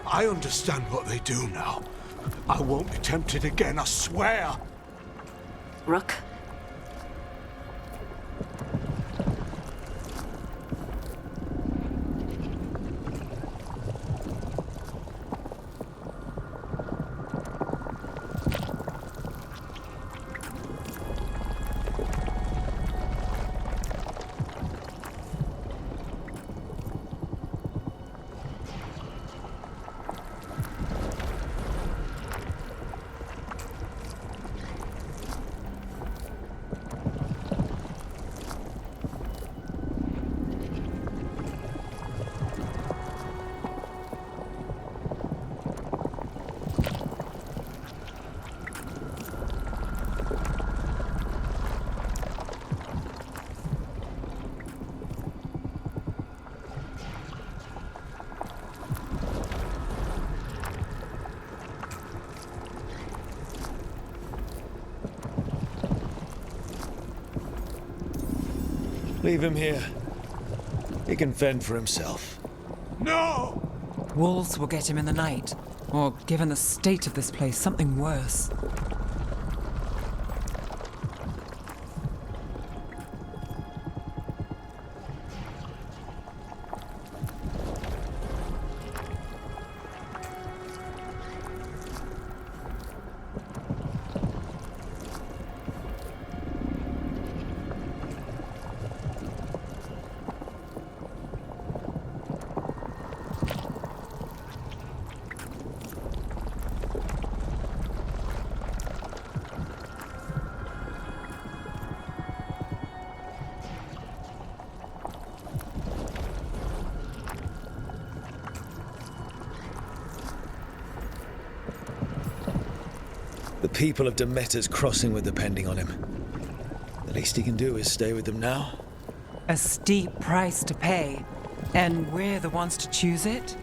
I understand what they do now. I won't be tempted again, I swear. Rook? Leave him here. He can fend for himself. No! Wolves will get him in the night. Or, given the state of this place, something worse. The people of Demeter's Crossing were depending on him. The least he can do is stay with them now. A steep price to pay. And we're the ones to choose it?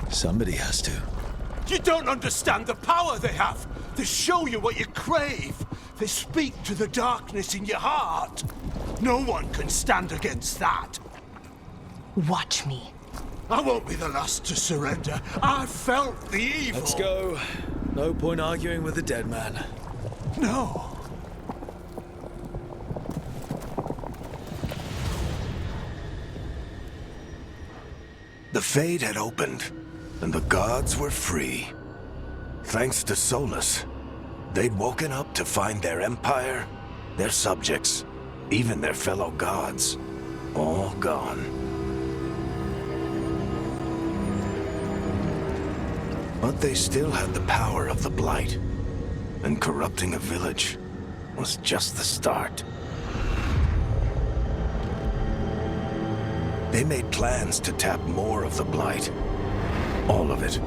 Somebody has to. You don't understand the power they have. They show you what you crave. They speak to the darkness in your heart. No one can stand against that. Watch me. I won't be the last to surrender. I felt the evil. Let's go. No point arguing with the dead man. No. The Fade had opened, and the gods were free. Thanks to Solus, they'd woken up to find their empire, their subjects, even their fellow gods, all gone. But they still had the power of the Blight, and corrupting a village was just the start. They made plans to tap more of the Blight, all of it,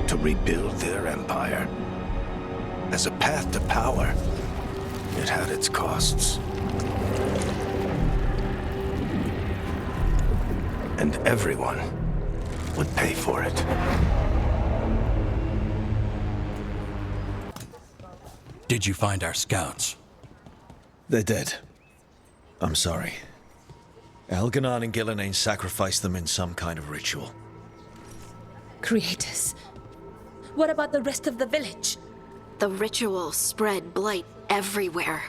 to rebuild their empire. As a path to power, it had its costs. And everyone would pay for it. Did you find our scouts? They're dead. I'm sorry. Elganon and Gillenane sacrificed them in some kind of ritual. Creators. What about the rest of the village? The ritual spread blight everywhere.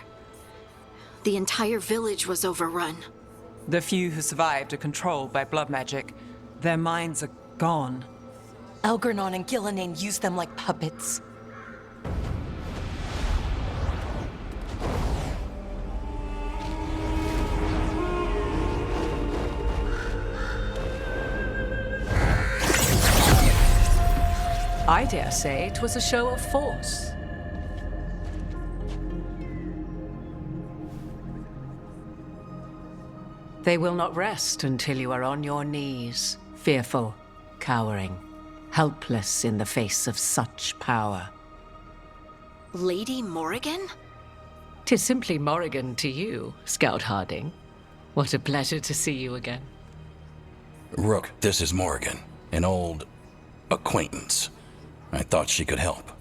The entire village was overrun. The few who survived are controlled by blood magic. Their minds are gone. Elgernon and Gillenane used them like puppets. I dare say it was a show of force. They will not rest until you are on your knees, fearful, cowering, helpless in the face of such power. Lady Morrigan? 'Tis simply Morrigan to you, Scout Harding. What a pleasure to see you again. Rook, this is Morrigan, an old acquaintance. I thought she could help.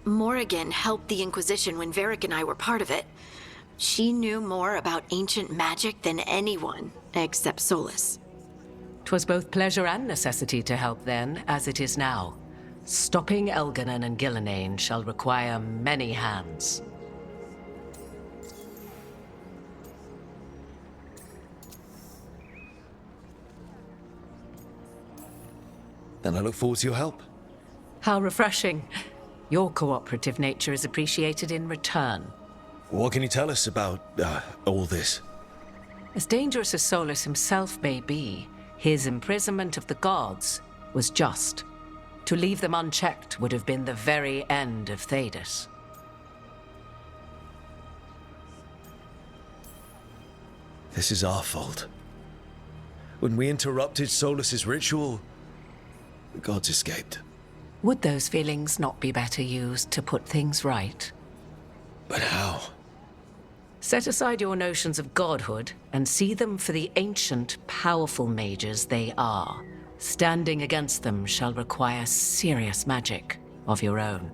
Morrigan helped the Inquisition when Varric and I were part of it. She knew more about ancient magic than anyone, except Solus. 'Twas both pleasure and necessity to help then, as it is now. Stopping Elganon and Gillenane shall require many hands. Then I look forward to your help. How refreshing. Your cooperative nature is appreciated in return. What can you tell us about, all this? As dangerous as Solus himself may be, his imprisonment of the gods was just. To leave them unchecked would have been the very end of Thedas. This is our fault. When we interrupted Solus's ritual, the gods escaped. Would those feelings not be better used to put things right? But how? Set aside your notions of godhood and see them for the ancient, powerful mages they are. Standing against them shall require serious magic of your own.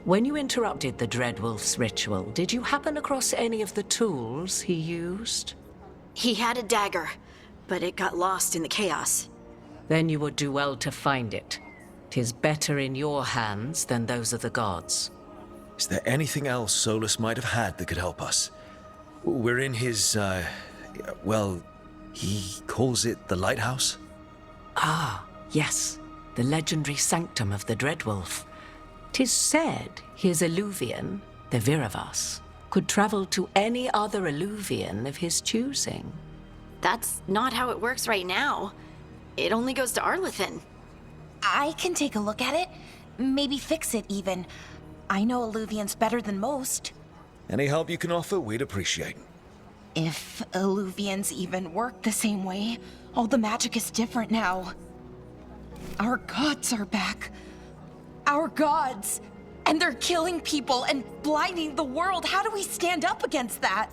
When you interrupted the Dreadwolf's ritual, did you happen across any of the tools he used? He had a dagger, but it got lost in the chaos. Then you would do well to find it. 'Tis better in your hands than those of the gods. Is there anything else Solus might have had that could help us? We're in his, well, he calls it the lighthouse? Ah, yes, the legendary sanctum of the Dreadwolf. 'Tis said his Illuvian, the Viravas, could travel to any other Illuvian of his choosing. That's not how it works right now. It only goes to Arlethan. I can take a look at it. Maybe fix it, even. I know Illuvians better than most. Any help you can offer, we'd appreciate. If Illuvians even work the same way, all the magic is different now. Our gods are back. Our gods! And they're killing people and blinding the world. How do we stand up against that?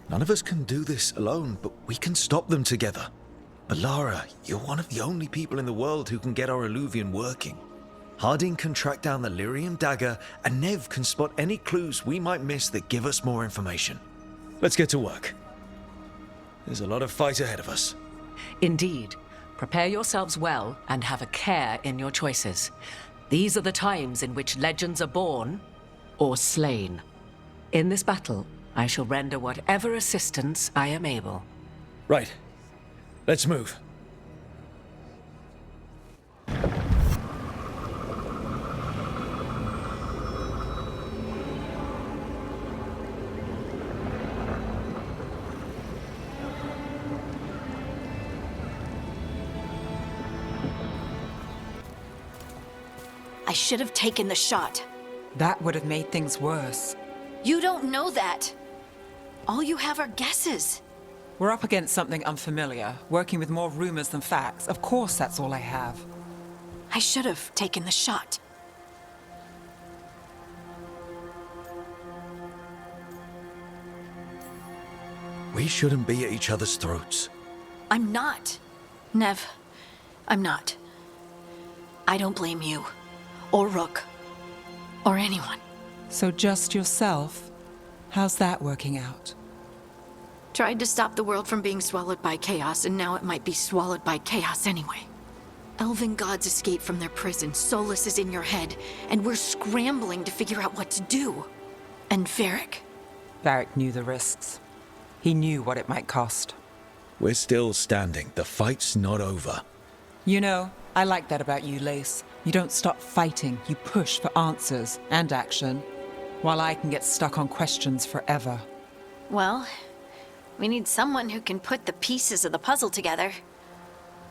None of us can do this alone, but we can stop them together. Alara, you're one of the only people in the world who can get our Illuvian working. Harding can track down the Lyrium dagger, and Nev can spot any clues we might miss that give us more information. Let's get to work. There's a lot of fight ahead of us. Indeed. Prepare yourselves well and have a care in your choices. These are the times in which legends are born or slain. In this battle, I shall render whatever assistance I am able. Right. Let's move. I should have taken the shot. That would have made things worse. You don't know that. All you have are guesses. We're up against something unfamiliar, working with more rumors than facts. Of course, that's all I have. I should have taken the shot. We shouldn't be at each other's throats. I'm not. Nev, I'm not. I don't blame you. Or Rook. Or anyone. So just yourself? How's that working out? Tried to stop the world from being swallowed by chaos, and now it might be swallowed by chaos anyway. Elven gods escaped from their prison, Solus is in your head, and we're scrambling to figure out what to do. And Varric? Varric knew the risks. He knew what it might cost. We're still standing. The fight's not over. You know, I like that about you, Lace. You don't stop fighting, you push for answers and action, while I can get stuck on questions forever. Well, we need someone who can put the pieces of the puzzle together.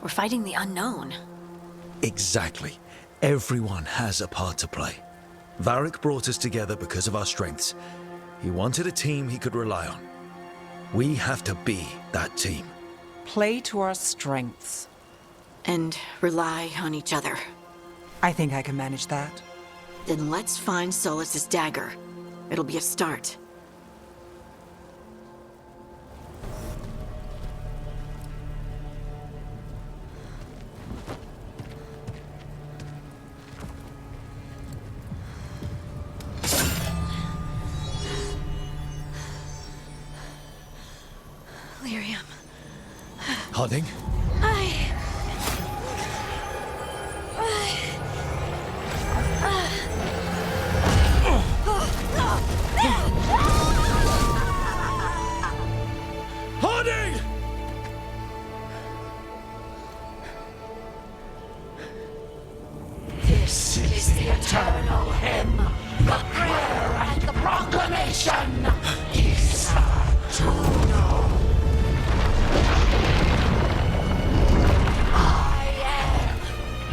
We're fighting the unknown. Exactly. Everyone has a part to play. Varric brought us together because of our strengths. He wanted a team he could rely on. We have to be that team. Play to our strengths. And rely on each other. I think I can manage that. Then let's find Solas's dagger. It'll be a start. Lyrium. Harding? Harding! This is the eternal hymn, the prayer and the proclamation. Isa to know.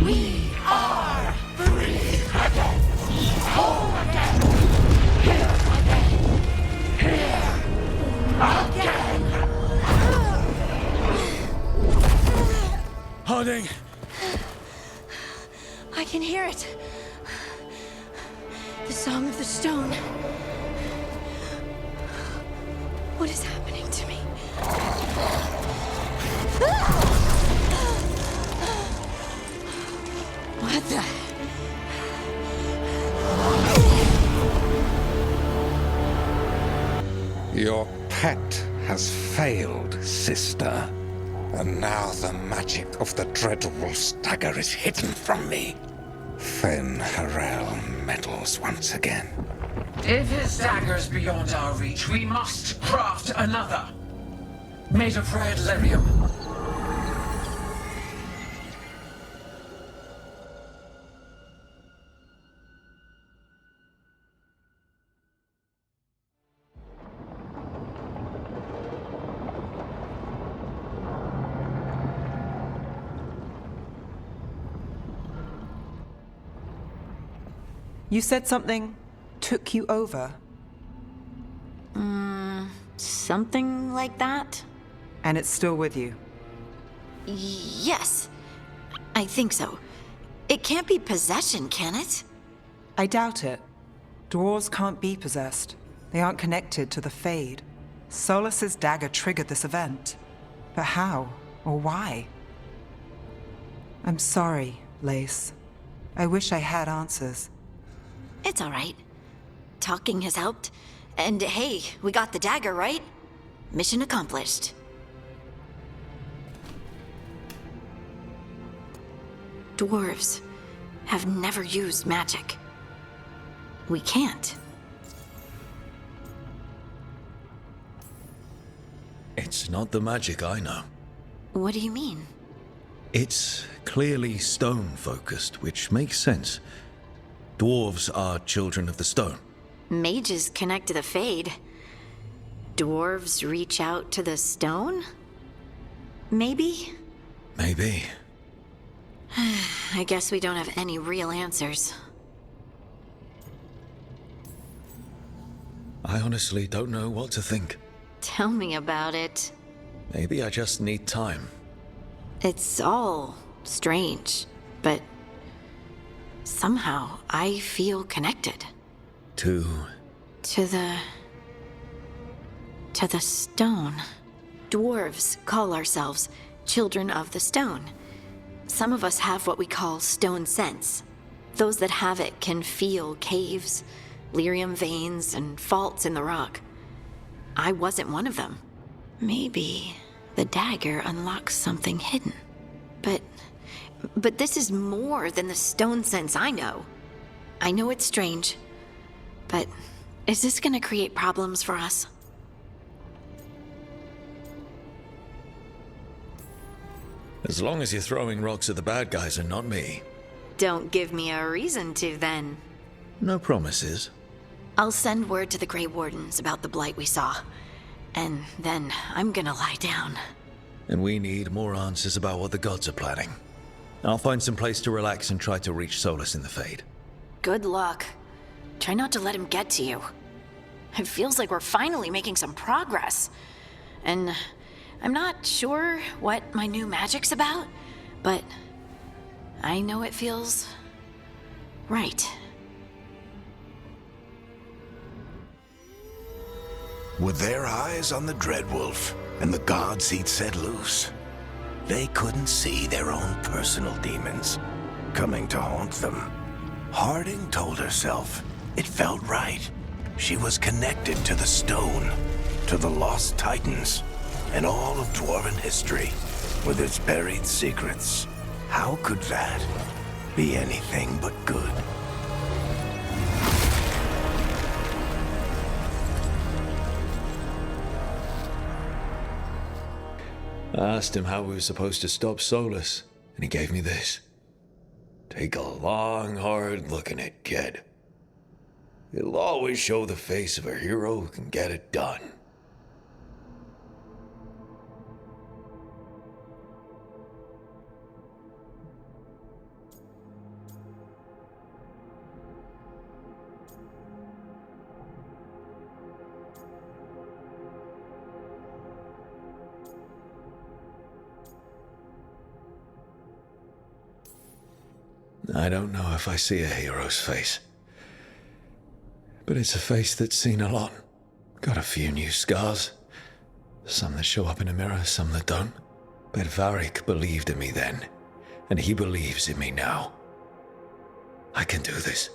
We are free again, whole again, here again, here again. Harding! I can hear it. The Song of the Stone. What is happening to me? What the? Your pet has failed, sister. And now the magic of the Dreadwolf's dagger is hidden from me. Fen Harel meddles once again. If his dagger's beyond our reach, we must craft another. Made of red lyrium. You said something took you over. Something like that? And it's still with you. Yes. I think so. It can't be possession, can it? I doubt it. Dwarves can't be possessed. They aren't connected to the Fade. Solas's dagger triggered this event. But how? Or why? I'm sorry, Lace. I wish I had answers. It's all right. Talking has helped. And hey, we got the dagger, right? Mission accomplished. Dwarves have never used magic. We can't. It's not the magic I know. What do you mean? It's clearly stone-focused, which makes sense. Dwarves are children of the stone. Mages connect to the Fade. Dwarves reach out to the stone? Maybe? Maybe. I guess we don't have any real answers. I honestly don't know what to think. Tell me about it. Maybe I just need time. It's all strange, but somehow I feel connected. To the stone. Dwarves call ourselves children of the stone. Some of us have what we call stone sense. Those that have it can feel caves, lyrium veins, and faults in the rock. I wasn't one of them. Maybe the dagger unlocks something hidden. But this is more than the stone sense I know. I know it's strange, but is this gonna create problems for us? As long as you're throwing rocks at the bad guys and not me. Don't give me a reason to, then. No promises. I'll send word to the Grey Wardens about the blight we saw. And then I'm gonna lie down. And we need more answers about what the gods are planning. I'll find some place to relax and try to reach solace in the Fade. Good luck. Try not to let him get to you. It feels like we're finally making some progress. And I'm not sure what my new magic's about, but I know it feels right. With their eyes on the Dreadwolf and the gods he'd set loose, they couldn't see their own personal demons coming to haunt them. Harding told herself it felt right. She was connected to the stone, to the lost titans, and all of dwarven history, with its buried secrets. How could that be anything but good? I asked him how we were supposed to stop Solus, and he gave me this. Take a long, hard look at it, kid. It'll always show the face of a hero who can get it done. I don't know if I see a hero's face. But it's a face that's seen a lot. Got a few new scars. Some that show up in a mirror, some that don't. But Varric believed in me then, and he believes in me now. I can do this.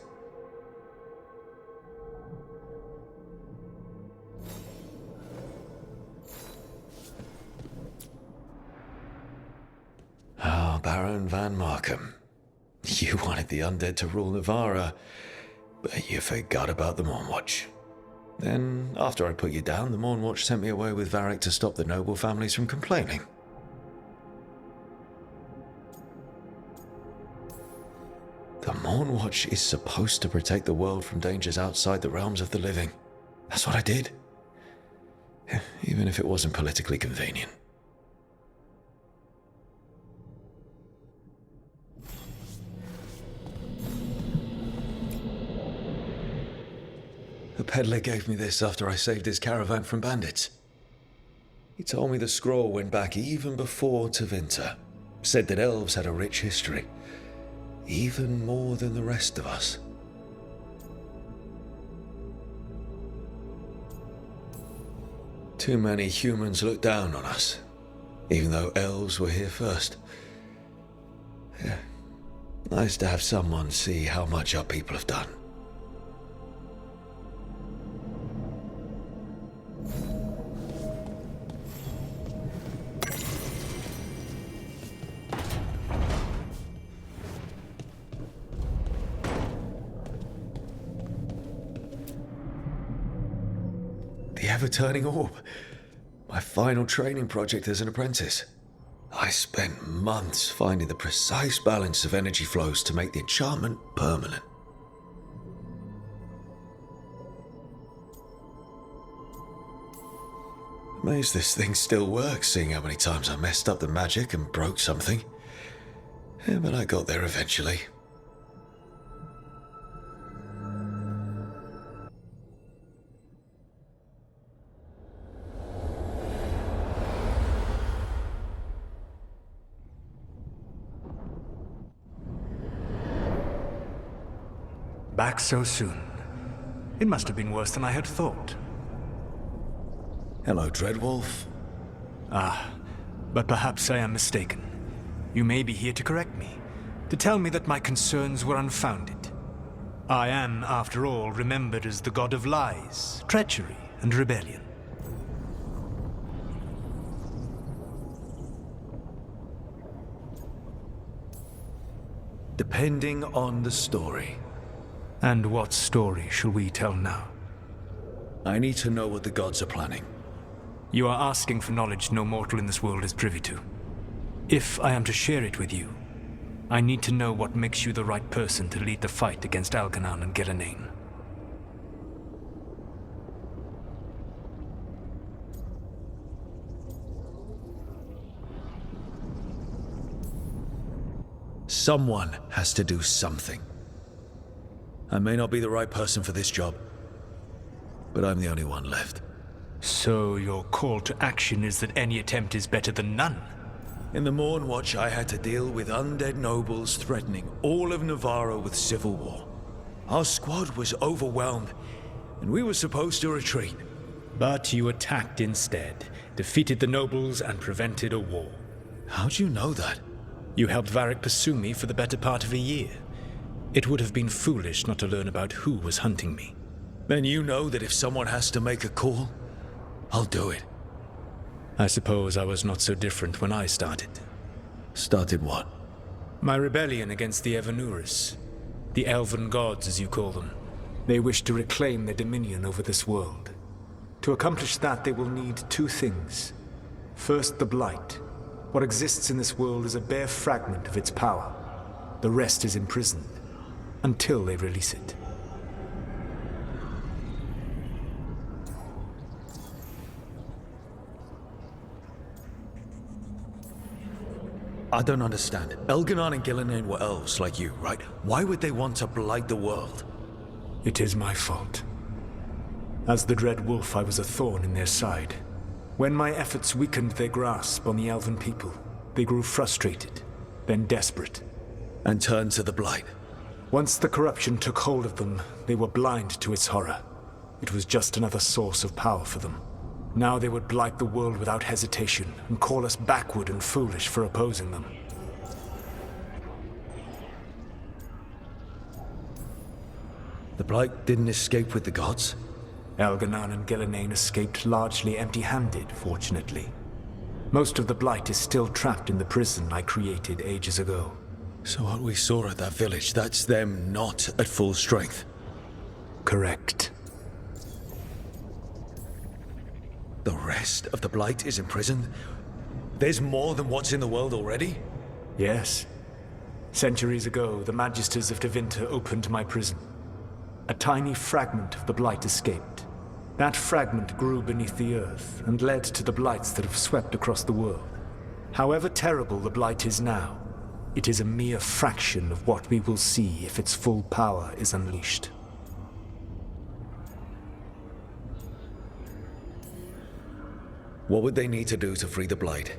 Oh, Baron Van Markham. You wanted the undead to rule Navarra, but you forgot about the Mournwatch. Then, after I put you down, the Mournwatch sent me away with Varric to stop the noble families from complaining. The Mournwatch is supposed to protect the world from dangers outside the realms of the living. That's what I did. Even if it wasn't politically convenient. The peddler gave me this after I saved his caravan from bandits. He told me the scroll went back even before Tevinter. Said that elves had a rich history, even more than the rest of us. Too many humans looked down on us, even though elves were here first. Yeah. Nice to have someone see how much our people have done. The ever-turning orb. My final training project as an apprentice. I spent months finding the precise balance of energy flows to make the enchantment permanent. Amazed this thing still works, seeing how many times I messed up the magic and broke something. Yeah, but I got there eventually. Back so soon. It must have been worse than I had thought. Hello, Dreadwolf. Ah, but perhaps I am mistaken. You may be here to correct me, to tell me that my concerns were unfounded. I am, after all, remembered as the god of lies, treachery, and rebellion. Depending on the story. And what story shall we tell now? I need to know what the gods are planning. You are asking for knowledge no mortal in this world is privy to. If I am to share it with you, I need to know what makes you the right person to lead the fight against Algernon and Geranean. Someone has to do something. I may not be the right person for this job, but I'm the only one left. So your call to action is that any attempt is better than none? In the Morn Watch, I had to deal with undead nobles threatening all of Navarro with civil war. Our squad was overwhelmed, and we were supposed to retreat. But you attacked instead, defeated the nobles, and prevented a war. How'd you know that? You helped Varric pursue me for the better part of a year. It would have been foolish not to learn about who was hunting me. Then you know that if someone has to make a call, I'll do it. I suppose I was not so different when I started. Started what? My rebellion against the Evanuris. The Elven Gods, as you call them. They wish to reclaim their dominion over this world. To accomplish that, they will need two things. First, the Blight. What exists in this world is a bare fragment of its power. The rest is imprisoned, until they release it. I don't understand. Elganon and Gillinan were elves like you, right? Why would they want to blight the world? It is my fault. As the Dread Wolf, I was a thorn in their side. When my efforts weakened their grasp on the Elven people, they grew frustrated, then desperate. And turned to the Blight. Once the corruption took hold of them, they were blind to its horror. It was just another source of power for them. Now they would blight the world without hesitation, and call us backward and foolish for opposing them. The Blight didn't escape with the gods? Elganon and Gillinan escaped largely empty-handed, fortunately. Most of the Blight is still trapped in the prison I created ages ago. So what we saw at that village, that's them not at full strength? Correct. The rest of the Blight is imprisoned? There's more than what's in the world already? Yes. Centuries ago, the Magisters of Tevinter opened my prison. A tiny fragment of the Blight escaped. That fragment grew beneath the earth and led to the Blights that have swept across the world. However terrible the Blight is now, it is a mere fraction of what we will see if its full power is unleashed. What would they need to do to free the Blight?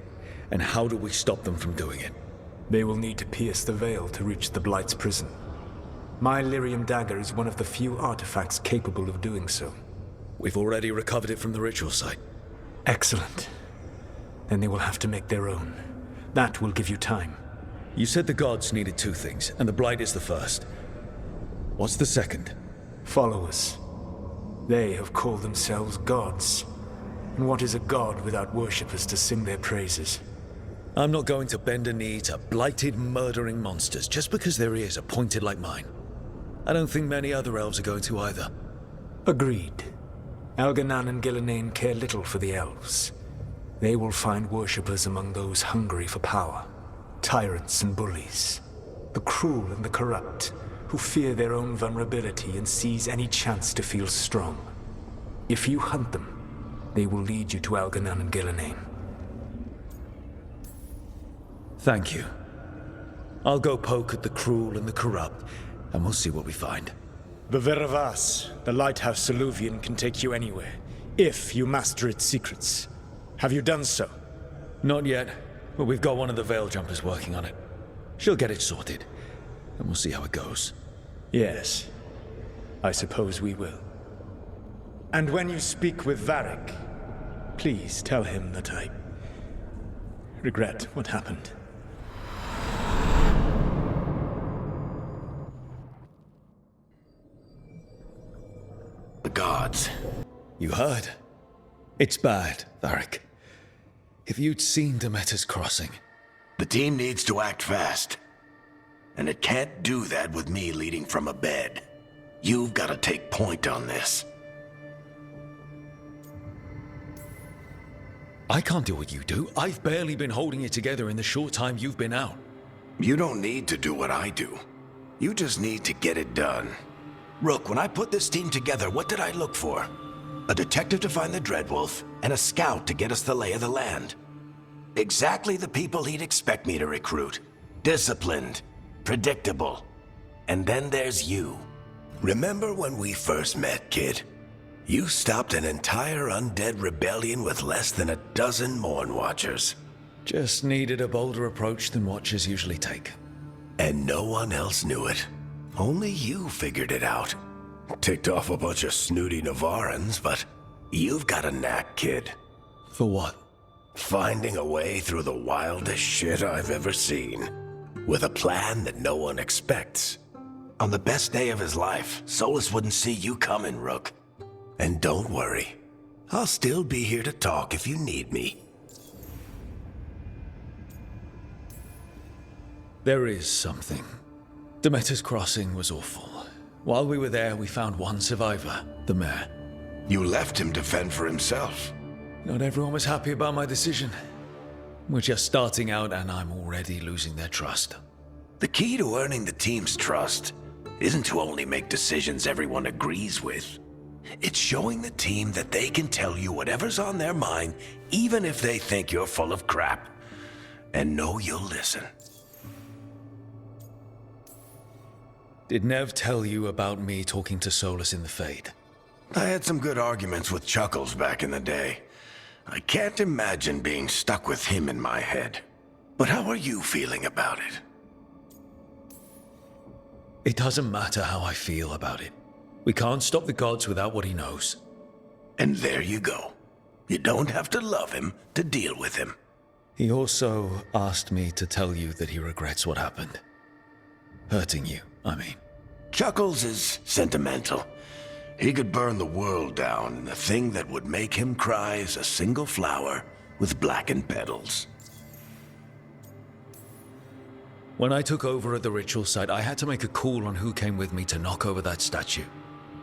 And how do we stop them from doing it? They will need to pierce the veil to reach the Blight's prison. My Lyrium dagger is one of the few artifacts capable of doing so. We've already recovered it from the ritual site. Excellent. Then they will have to make their own. That will give you time. You said the gods needed two things, and the Blight is the first. What's the second? Followers. They have called themselves gods. And what is a god without worshippers to sing their praises? I'm not going to bend a knee to blighted, murdering monsters just because their ears are pointed like mine. I don't think many other elves are going to either. Agreed. Elganon and Gillinan care little for the elves. They will find worshippers among those hungry for power. Tyrants and bullies. The cruel and the corrupt, who fear their own vulnerability and seize any chance to feel strong. If you hunt them, they will lead you to Elganon and Gillinan. Thank you. I'll go poke at the cruel and the corrupt, and we'll see what we find. The Veravas, the lighthouse Soluvian, can take you anywhere, if you master its secrets. Have you done so? Not yet, but we've got one of the Veil Jumpers working on it. She'll get it sorted, and we'll see how it goes. Yes, I suppose we will. And when you speak with Varric, please tell him that I regret what happened. The gods. You heard? It's bad, Varric. If you'd seen Demeter's crossing. The team needs to act fast. And it can't do that with me leading from a bed. You've got to take point on this. I can't do what you do. I've barely been holding it together in the short time you've been out. You don't need to do what I do. You just need to get it done. Rook, when I put this team together, what did I look for? A detective to find the Dreadwolf, and a scout to get us the lay of the land. Exactly the people he'd expect me to recruit. Disciplined, predictable. And then there's you. Remember when we first met, kid? You stopped an entire undead rebellion with less than a dozen Morn Watchers. Just needed a bolder approach than Watchers usually take. And no one else knew it. Only you figured it out. Ticked off a bunch of snooty Navarrans, but you've got a knack, kid. For what? Finding a way through the wildest shit I've ever seen. With a plan that no one expects. On the best day of his life, Solus wouldn't see you coming, Rook. And don't worry. I'll still be here to talk if you need me. There is something. Demeter's Crossing was awful. While we were there, we found one survivor, the mayor. You left him to fend for himself. Not everyone was happy about my decision. We're just starting out and I'm already losing their trust. The key to earning the team's trust isn't to only make decisions everyone agrees with. It's showing the team that they can tell you whatever's on their mind, even if they think you're full of crap. And know you'll listen. Did Nev tell you about me talking to Solus in the Fade? I had some good arguments with Chuckles back in the day. I can't imagine being stuck with him in my head. But how are you feeling about it? It doesn't matter how I feel about it. We can't stop the gods without what he knows. And there you go. You don't have to love him to deal with him. He also asked me to tell you that he regrets what happened. Hurting you, I mean. Chuckles is sentimental. He could burn the world down, and the thing that would make him cry is a single flower with blackened petals. When I took over at the ritual site, I had to make a call on who came with me to knock over that statue.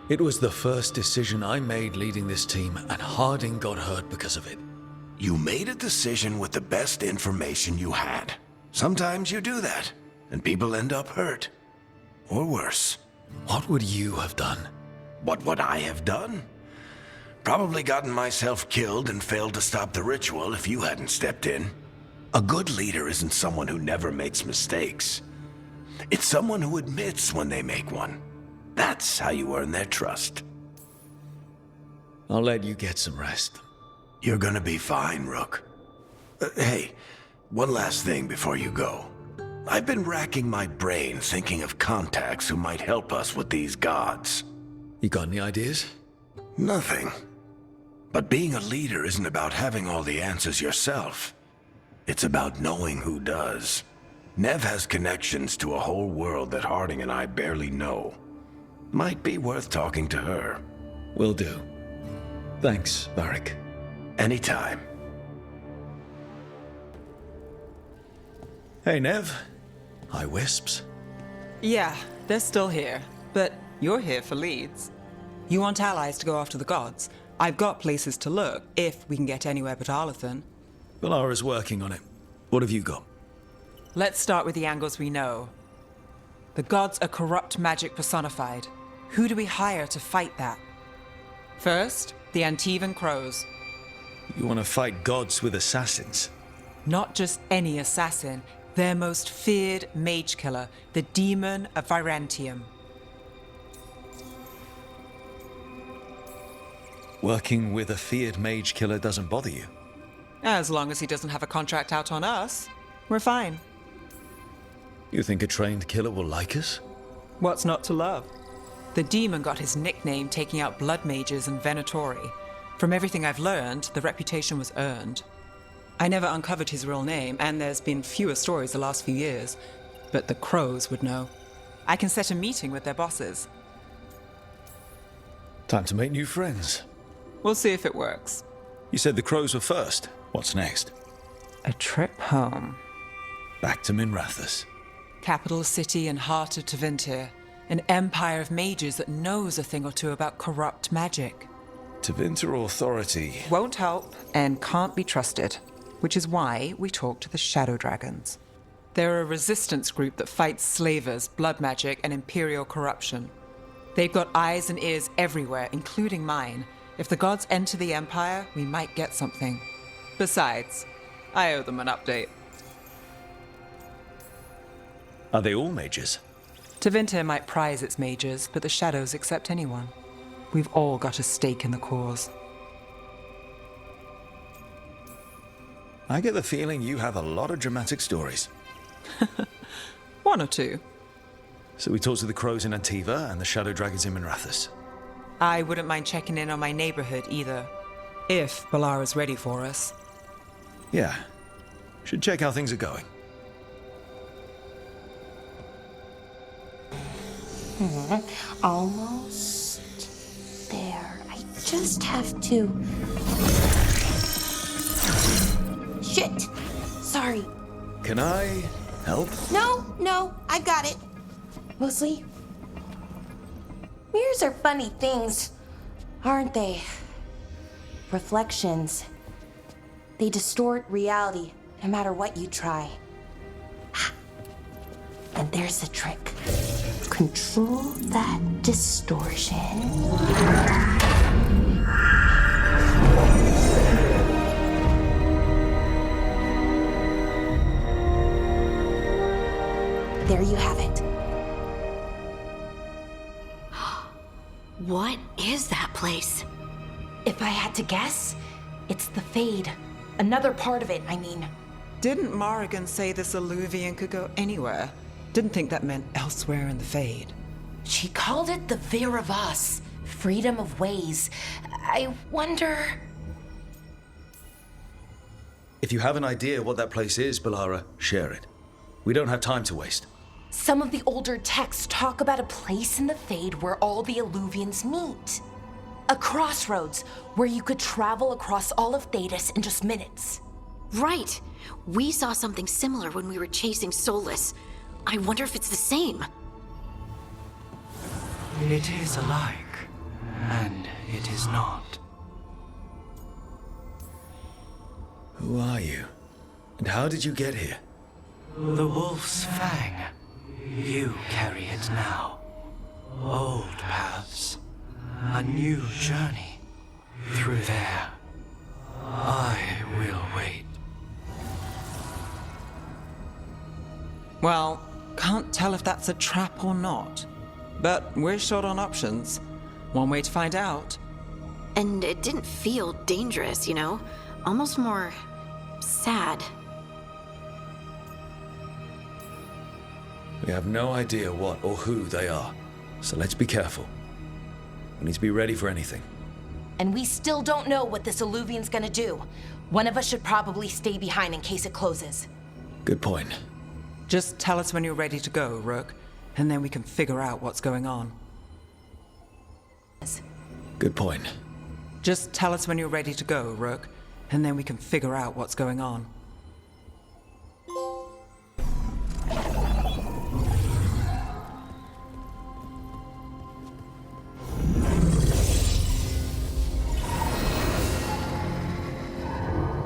It was the first decision I made leading this team, and Harding got hurt because of it. You made a decision with the best information you had. Sometimes you do that, and people end up hurt. Or worse. What would you have done? What would I have done? Probably gotten myself killed and failed to stop the ritual if you hadn't stepped in. A good leader isn't someone who never makes mistakes. It's someone who admits when they make one. That's how you earn their trust. I'll let you get some rest. You're gonna be fine, Rook. Hey, one last thing before you go. I've been racking my brain thinking of contacts who might help us with these gods. You got any ideas? Nothing. But being a leader isn't about having all the answers yourself. It's about knowing who does. Nev has connections to a whole world that Harding and I barely know. Might be worth talking to her. Will do. Thanks, Varric. Anytime. Hey, Nev. Hi, Wisps. Yeah, they're still here, but you're here for leads. You want allies to go after the gods? I've got places to look, if we can get anywhere but Arlathan. Valara's working on it. What have you got? Let's start with the angles we know. The gods are corrupt magic personified. Who do we hire to fight that? First, the Antivan Crows. You want to fight gods with assassins? Not just any assassin, their most feared mage killer, the Demon of Virantium. Working with a feared mage killer doesn't bother you? As long as he doesn't have a contract out on us, we're fine. You think a trained killer will like us? What's not to love? The demon got his nickname taking out blood mages and Venatori. From everything I've learned, the reputation was earned. I never uncovered his real name, and there's been fewer stories the last few years, but the Crows would know. I can set a meeting with their bosses. Time to make new friends. We'll see if it works. You said the Crows were first. What's next? A trip home. Back to Minrathous. Capital city and heart of Tevinter. An empire of mages that knows a thing or two about corrupt magic. Tevinter authority Won't help and can't be trusted, which is why we talk to the Shadow Dragons. They're a resistance group that fights slavers, blood magic, and imperial corruption. They've got eyes and ears everywhere, including mine. If the gods enter the Empire, we might get something. Besides, I owe them an update. Are they all mages? Tevinter might prize its mages, but the Shadows accept anyone. We've all got a stake in the cause. I get the feeling you have a lot of dramatic stories. One or two. So we talked to the crows in Antiva and the shadow dragons in Minrathous. I wouldn't mind checking in on my neighborhood either, if Balara's ready for us. Yeah. Should check how things are going. Almost there. I just have to... Shit! Sorry. Can I help? No, I've got it. Mostly, mirrors are funny things, aren't they? Reflections. They distort reality, no matter what you try. And there's the trick. Control that distortion. There you have it. What is that place? If I had to guess, it's the Fade. Another part of it, I mean. Didn't Morrigan say this Illuvian could go anywhere? Didn't think that meant elsewhere in the Fade. She called it the Vir of Us, freedom of ways. I wonder... If you have an idea what that place is, Balara, share it. We don't have time to waste. Some of the older texts talk about a place in the Fade where all the Illuvians meet. A crossroads where you could travel across all of Thedas in just minutes. Right. We saw something similar when we were chasing Solus. I wonder if it's the same. It is alike, and it is not. Who are you? And how did you get here? The Wolf's Fang. You carry it now. Old paths. A new journey. Through there. I will wait. Well, can't tell if that's a trap or not. But we're short on options. One way to find out. And it didn't feel dangerous, you know? Almost more... sad. We have no idea what or who they are, so let's be careful. We need to be ready for anything. And we still don't know what this Illuvian's gonna do. One of us should probably stay behind in case it closes. Good point. Just tell us when you're ready to go, Rook, and then we can figure out what's going on. Good point. Just tell us when you're ready to go, Rook, and then we can figure out what's going on.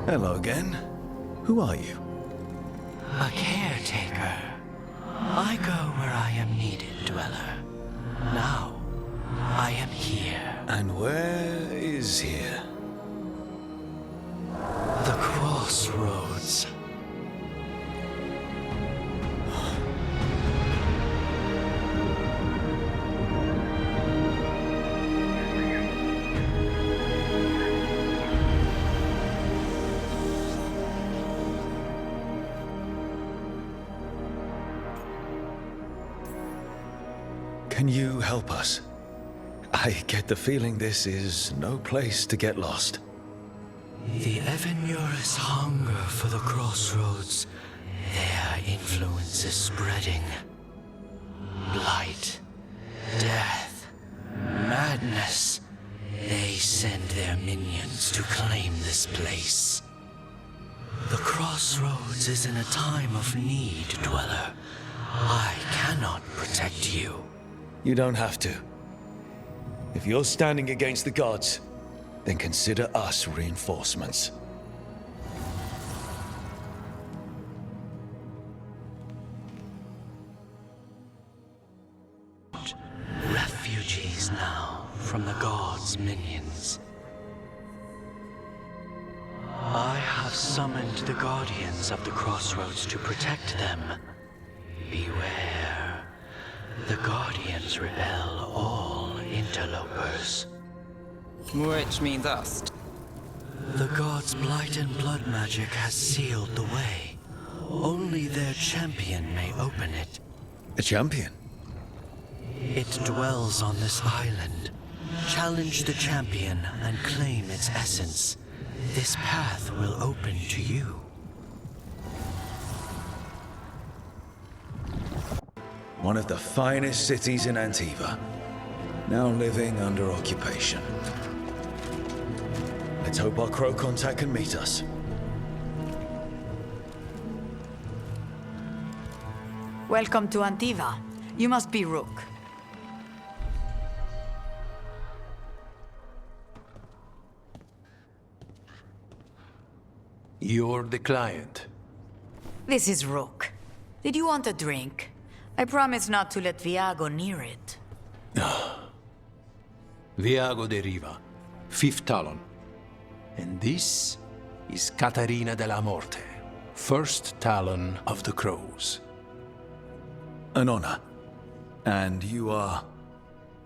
Hello again. Who are you? A caretaker. I go where I am needed, Dweller. Now, I am here. And where is here? The crossroads. Can you help us? I get the feeling this is no place to get lost. The Evenurus hunger for the crossroads. Their influence is spreading. Blight, death, madness. They send their minions to claim this place. The crossroads is in a time of need, Dweller. I cannot protect you. You don't have to. If you're standing against the gods, then consider us reinforcements. Refugees now from the gods' minions. I have summoned the guardians of the crossroads to protect them. Beware. The Guardians repel all interlopers. Which means us. The gods' blight and blood magic has sealed the way. Only their champion may open it. A champion? It dwells on this island. Challenge the champion and claim its essence. This path will open to you. One of the finest cities in Antiva, now living under occupation. Let's hope our crow contact can meet us. Welcome to Antiva. You must be Rook. You're the client. This is Rook. Did you want a drink? I promise not to let Viago near it. Viago de Riva, 5th Talon. And this is Catarina de la Morte, 1st Talon of the Crows. An honor. And you are?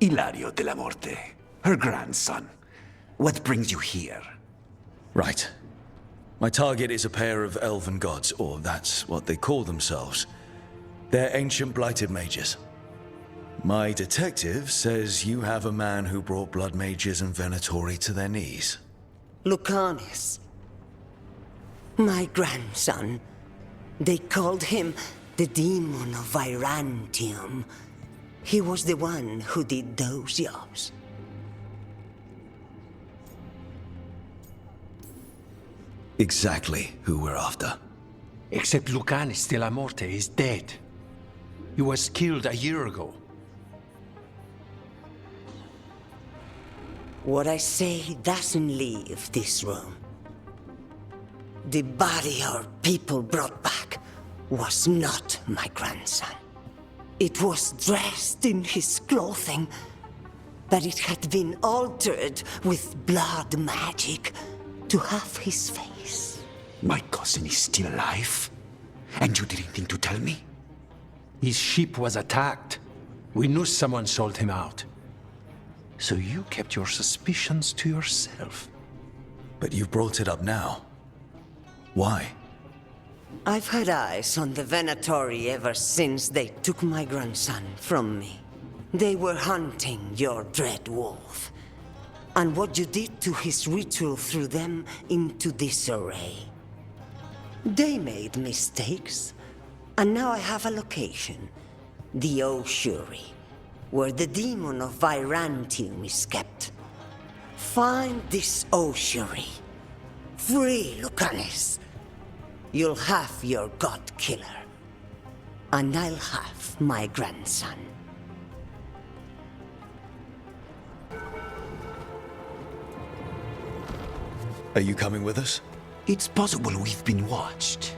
Ilario de la Morte, her grandson. What brings you here? Right. My target is a pair of elven gods, or that's what they call themselves. They're ancient blighted mages. My detective says you have a man who brought blood mages and Venatori to their knees. Lucanis. My grandson. They called him the Demon of Virantium. He was the one who did those jobs. Exactly who we're after. Except Lucanis de la Morte is dead. He was killed a year ago. What I say doesn't leave this room. The body our people brought back was not my grandson. It was dressed in his clothing, but it had been altered with blood magic to have his face. My cousin is still alive? And you didn't think to tell me? His ship was attacked. We knew someone sold him out. So you kept your suspicions to yourself. But you've brought it up now. Why? I've had eyes on the Venatori ever since they took my grandson from me. They were hunting your dread wolf. And what you did to his ritual threw them into disarray. They made mistakes, and now I have a location. The Ossuary, where the demon of Virantium is kept. Find this Ossuary. Free Lucanis. You'll have your god killer. And I'll have my grandson. Are you coming with us? It's possible we've been watched.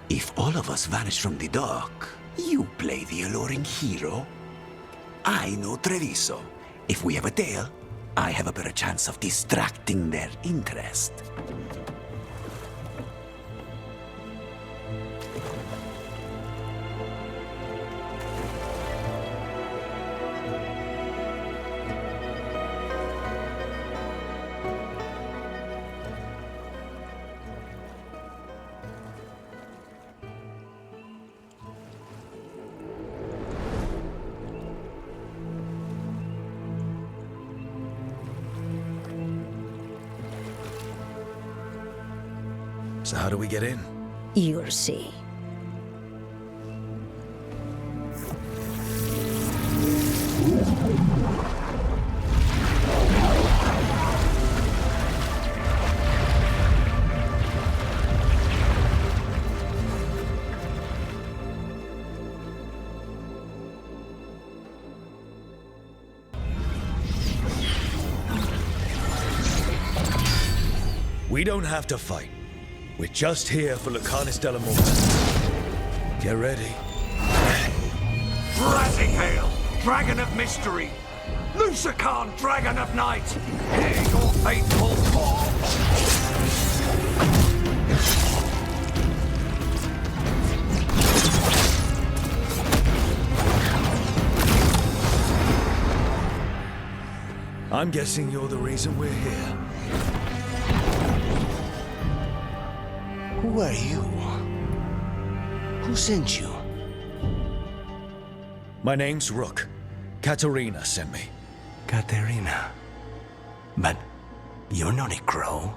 If all of us vanish from the dock, you play the alluring hero. I know Treviso. If we have a tail, I have a better chance of distracting their interest. So how do we get in? You'll see. We don't have to fight. We're just here for Lucanis de la Morte. Get ready. Rising Hail, Dragon of Mystery! Lucican, Dragon of Night! Hear your fateful call! I'm guessing you're the reason we're here. Who are you? Who sent you? My name's Rook. Katerina sent me. Katerina. But you're not a crow.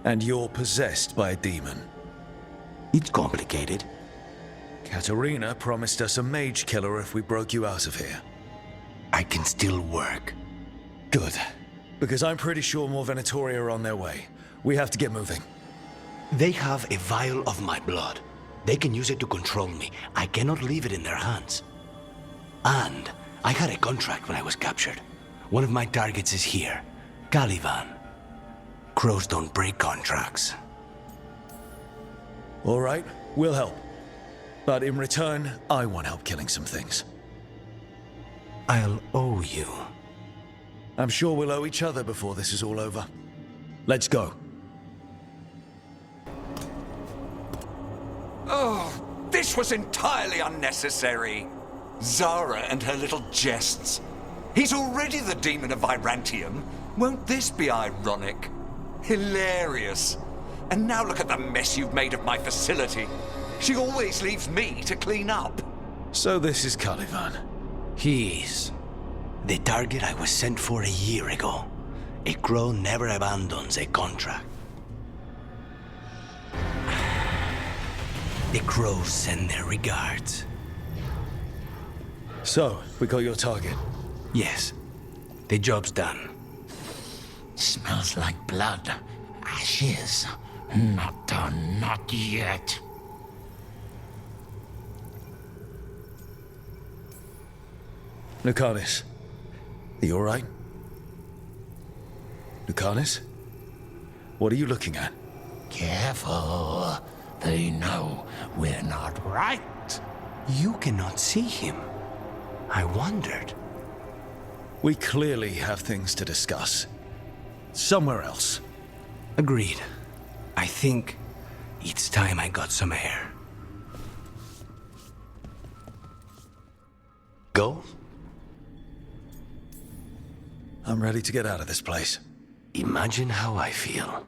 And you're possessed by a demon. It's complicated. Katerina promised us a mage killer if we broke you out of here. I can still work. Good. Because I'm pretty sure more Venatori are on their way. We have to get moving. They have a vial of my blood. They can use it to control me. I cannot leave it in their hands. And I had a contract when I was captured. One of my targets is here, Caliban. Crows don't break contracts. All right, we'll help. But in return, I want help killing some things. I'll owe you. I'm sure we'll owe each other before this is all over. Let's go. Oh, this was entirely unnecessary. Zara and her little jests. He's already the demon of Virantium. Won't this be ironic? Hilarious. And now look at the mess you've made of my facility. She always leaves me to clean up. So this is Caliban. He is. The target I was sent for a year ago. A crow never abandons a contract. The crows send their regards. So, we got your target? Yes. The job's done. Smells like blood. Ashes. Not done, not yet. Lucanus, are you all right? Lucanus? What are you looking at? Careful. They know we're not right. You cannot see him. I wondered. We clearly have things to discuss. Somewhere else. Agreed. I think it's time I got some air. Go? I'm ready to get out of this place. Imagine how I feel.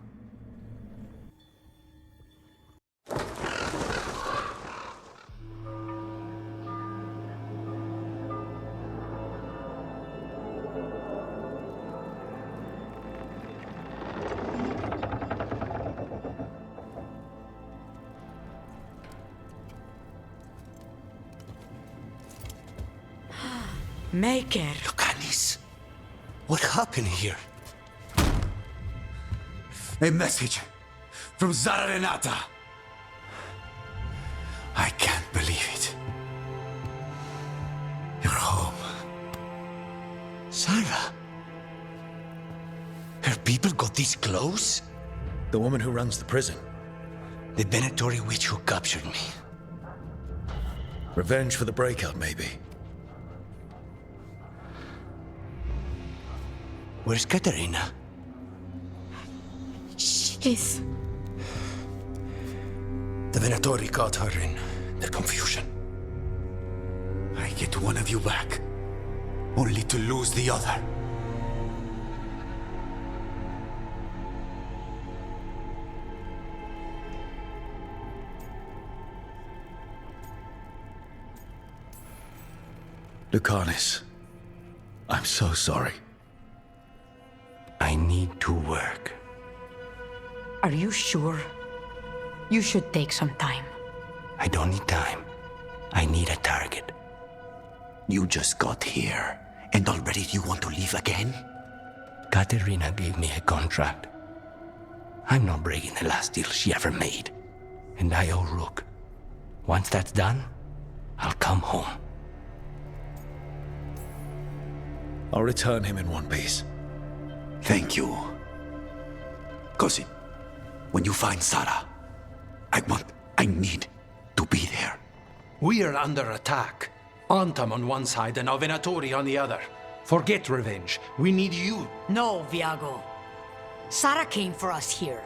Maker. Lucanus, what happened here? A message from Zara Renata. I can't believe it. You're home. Sarah? Her people got this close? The woman who runs the prison. The Venatori witch who captured me. Revenge for the breakout, maybe. Where's Katerina? She's... The Venatori caught her in their confusion. I get one of you back, only to lose the other. Lucanus, I'm so sorry. I need to work. Are you sure? You should take some time. I don't need time. I need a target. You just got here, and already you want to leave again? Katerina gave me a contract. I'm not breaking the last deal she ever made. And I owe Rook. Once that's done, I'll come home. I'll return him in one piece. Thank you. Cousin, when you find Sarah, I need to be there. We are under attack. Antam on one side and Venatori on the other. Forget revenge. We need you. No, Viago. Sarah came for us here,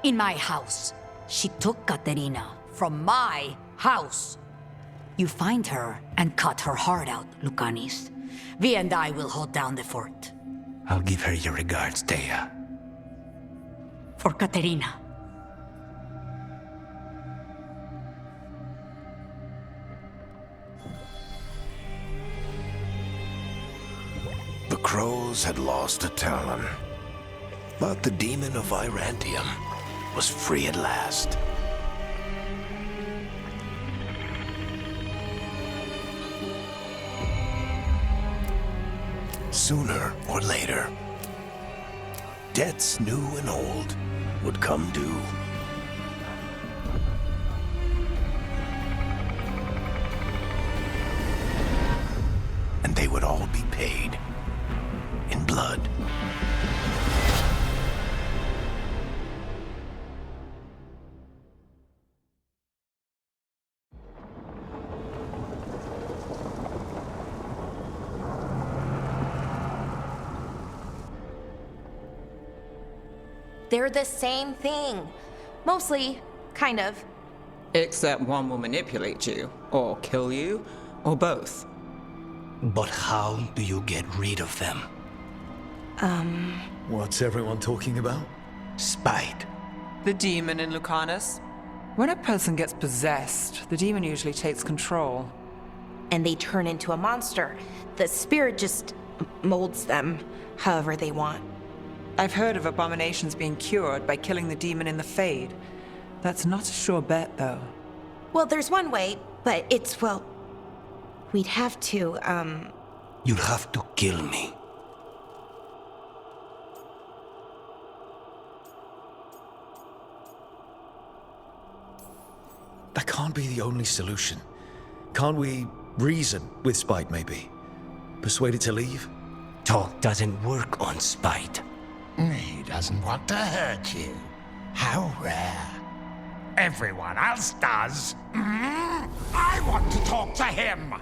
in my house. She took Katerina from my house. You find her and cut her heart out, Lucanis. Vi and I will hold down the fort. I'll give her your regards, Dea. For Katerina. The crows had lost a talon, but the demon of Virantium was free at last. Sooner or later, debts new and old would come due. And they would all be paid in blood. They're the same thing. Mostly, kind of. Except one will manipulate you, or kill you, or both. But how do you get rid of them? What's everyone talking about? Spite. The demon in Lucanus. When a person gets possessed, the demon usually takes control. And they turn into a monster. The spirit just molds them however they want. I've heard of abominations being cured by killing the demon in the Fade. That's not a sure bet, though. Well, there's one way, but it's, well... We'd have to, You'll have to kill me. That can't be the only solution. Can't we reason with Spite, maybe? Persuade it to leave? Talk doesn't work on Spite. He doesn't want to hurt you. How rare. Everyone else does. I want to talk to him.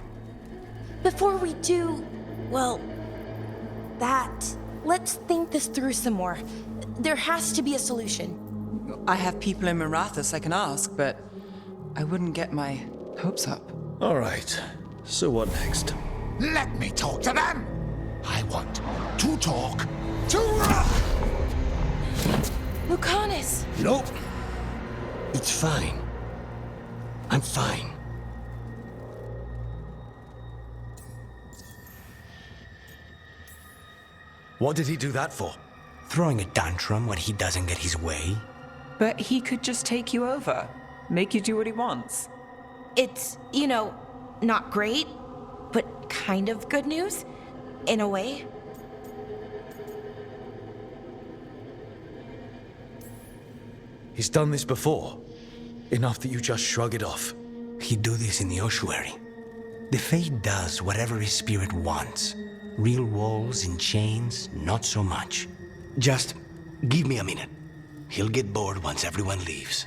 Before we do, well, that... Let's think this through some more. There has to be a solution. I have people in Marathas I can ask, but I wouldn't get my hopes up. All right. So what next? Let me talk to them. I want to talk to... Lucanus! Nope. It's fine. I'm fine. What did he do that for? Throwing a tantrum when he doesn't get his way? But he could just take you over. Make you do what he wants. It's, not great, but kind of good news, in a way. He's done this before. Enough that you just shrug it off. He'd do this in the ossuary. The Fate does whatever his spirit wants. Real walls and chains, not so much. Just give me a minute. He'll get bored once everyone leaves.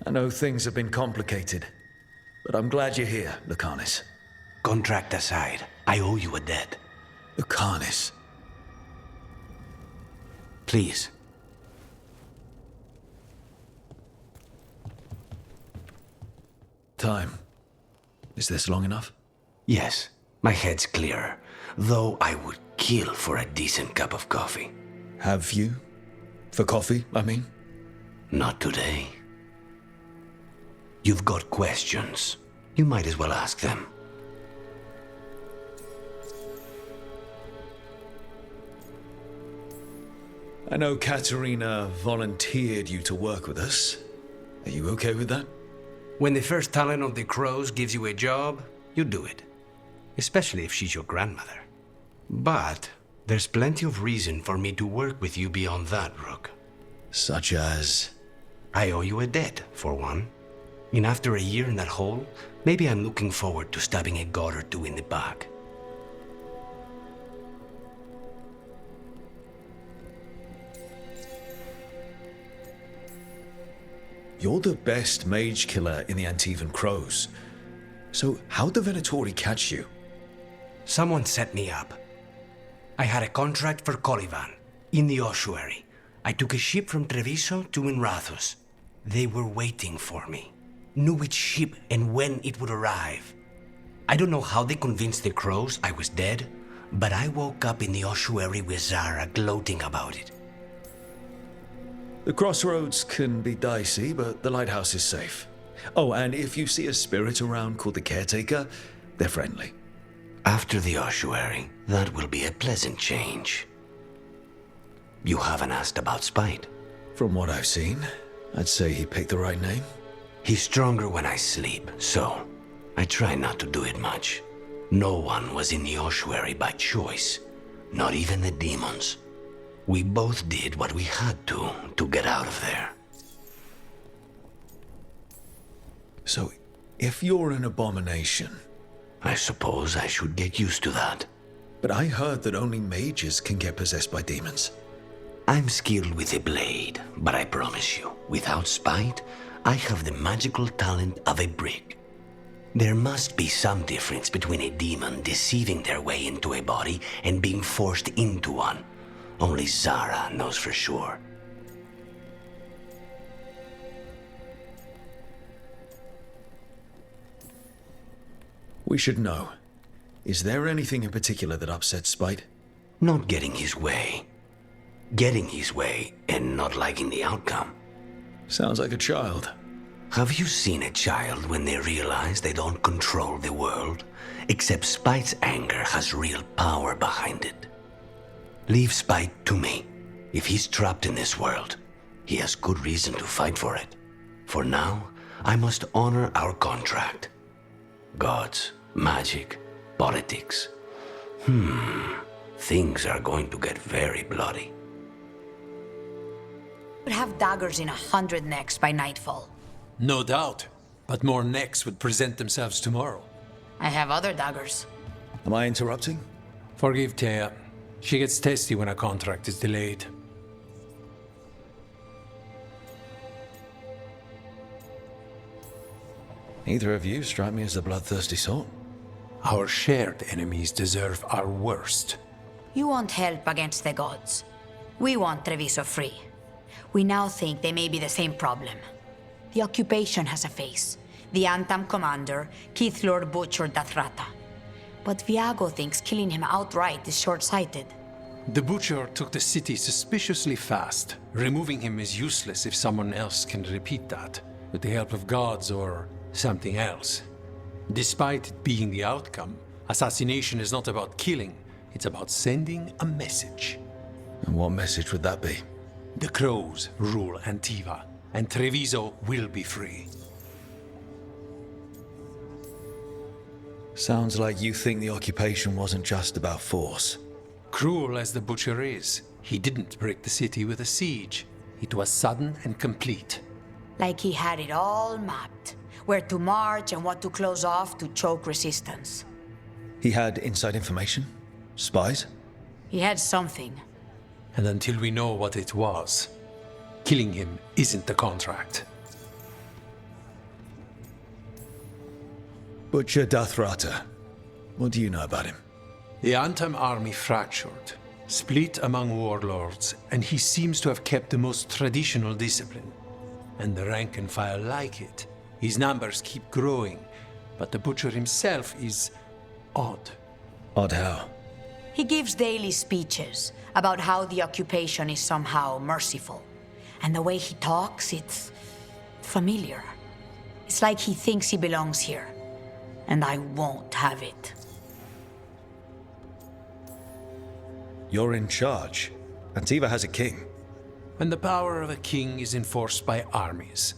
I know things have been complicated, but I'm glad you're here, Lucanus. Contract aside, I owe you a debt. Lucanus. Please. Time. Is this long enough? Yes, my head's clearer, though I would kill for a decent cup of coffee. Have you? For coffee, I mean? Not today. You've got questions. You might as well ask them. I know Katerina volunteered you to work with us. Are you okay with that? When the first talent of the crows gives you a job, you do it. Especially if she's your grandmother. But there's plenty of reason for me to work with you beyond that, Rook. Such as? I owe you a debt, for one. And after a year in that hole, maybe I'm looking forward to stabbing a god or two in the back. You're the best mage killer in the Antivan Crows. So how'd the Venatori catch you? Someone set me up. I had a contract for Colivan, in the ossuary. I took a ship from Treviso to Inrathus. They were waiting for me. Knew which ship and when it would arrive. I don't know how they convinced the crows I was dead, but I woke up in the ossuary with Zara gloating about it. The crossroads can be dicey, but the lighthouse is safe. Oh, and if you see a spirit around called the Caretaker, they're friendly. After the ossuary, that will be a pleasant change. You haven't asked about Spite. From what I've seen, I'd say he picked the right name. He's stronger when I sleep, so I try not to do it much. No one was in the ossuary by choice, not even the demons. We both did what we had to get out of there. So, if you're an abomination... I suppose I should get used to that. But I heard that only mages can get possessed by demons. I'm skilled with a blade, but I promise you, without Spite, I have the magical talent of a brick. There must be some difference between a demon deceiving their way into a body and being forced into one. Only Zara knows for sure. We should know. Is there anything in particular that upsets Spite? Not getting his way. Getting his way and not liking the outcome. Sounds like a child. Have you seen a child when they realize they don't control the world? Except Spite's anger has real power behind it. Leave Spite to me. If he's trapped in this world, he has good reason to fight for it. For now, I must honor our contract. Gods, magic, politics. Things are going to get very bloody. Would have daggers in 100 necks by nightfall. No doubt, but more necks would present themselves tomorrow. I have other daggers. Am I interrupting? Forgive Thea. She gets testy when a contract is delayed. Neither of you strike me as the bloodthirsty sort. Our shared enemies deserve our worst. You want help against the gods. We want Treviso free. We now think they may be the same problem. The occupation has a face. The Antam commander, Keith Lord Butcher Dathrata. But Viago thinks killing him outright is short-sighted. The Butcher took the city suspiciously fast. Removing him is useless if someone else can repeat that, with the help of gods or something else. Despite it being the outcome, assassination is not about killing, it's about sending a message. And what message would that be? The crows rule Antiva, and Treviso will be free. Sounds like you think the occupation wasn't just about force. Cruel as the Butcher is, he didn't break the city with a siege. It was sudden and complete. Like he had it all mapped. Where to march and what to close off to choke resistance. He had inside information? Spies? He had something. And until we know what it was, killing him isn't the contract. Butcher Dathrata. What do you know about him? The Antam army fractured, split among warlords, and he seems to have kept the most traditional discipline. And the rank and file like it. His numbers keep growing, but the Butcher himself is odd. Odd how? He gives daily speeches about how the occupation is somehow merciful. And the way he talks, it's familiar. It's like he thinks he belongs here. And I won't have it. You're in charge. Antiva has a king. And the power of a king is enforced by armies.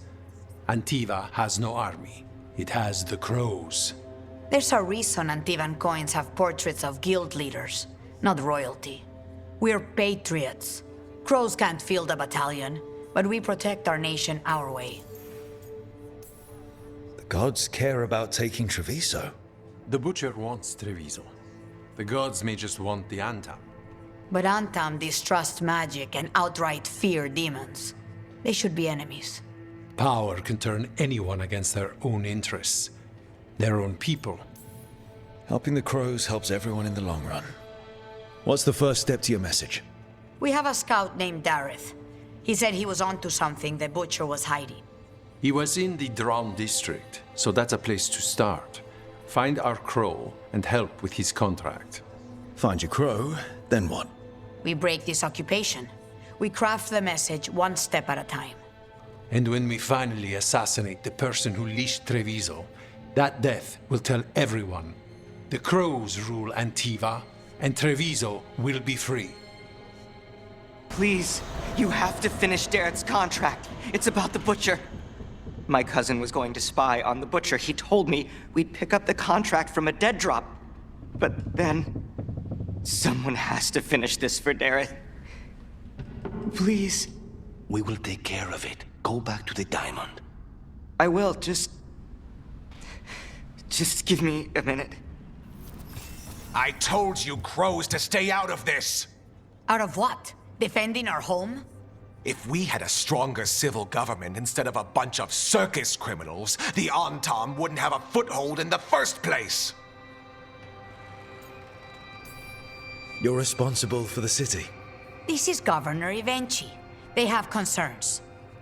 Antiva has no army. It has the crows. There's a reason Antivan coins have portraits of guild leaders, not royalty. We're patriots. Crows can't field a battalion, but we protect our nation our way. The gods care about taking Treviso. The Butcher wants Treviso. The gods may just want the Antam. But Antam distrust magic and outright fear demons. They should be enemies. Power can turn anyone against their own interests, their own people. Helping the crows helps everyone in the long run. What's the first step to your message? We have a scout named Dareth. He said he was onto something the Butcher was hiding. He was in the Drown district, so that's a place to start. Find our crow and help with his contract. Find your crow, then what? We break this occupation. We craft the message one step at a time. And when we finally assassinate the person who leashed Treviso, that death will tell everyone. The crows rule Antiva, and Treviso will be free. Please, you have to finish Dareth's contract. It's about the Butcher. My cousin was going to spy on the Butcher. He told me we'd pick up the contract from a dead drop. But then, someone has to finish this for Dareth. Please. We will take care of it. Go back to the diamond. I will, just give me a minute. I told you crows to stay out of this! Out of what? Defending our home? If we had a stronger civil government instead of a bunch of circus criminals, the Antam wouldn't have a foothold in the first place! You're responsible for the city. This is Governor Ivenchi. They have concerns.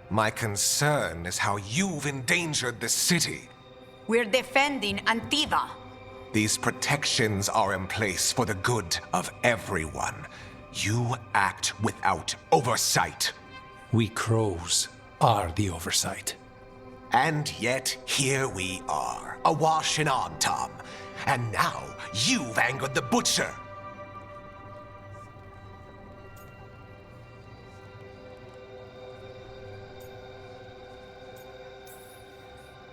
My concern is how you've endangered the city. We're defending Antiva. These protections are in place for the good of everyone. You act without oversight. We crows are the oversight. And yet, here we are, awash in Antam. And now, you've angered the Butcher.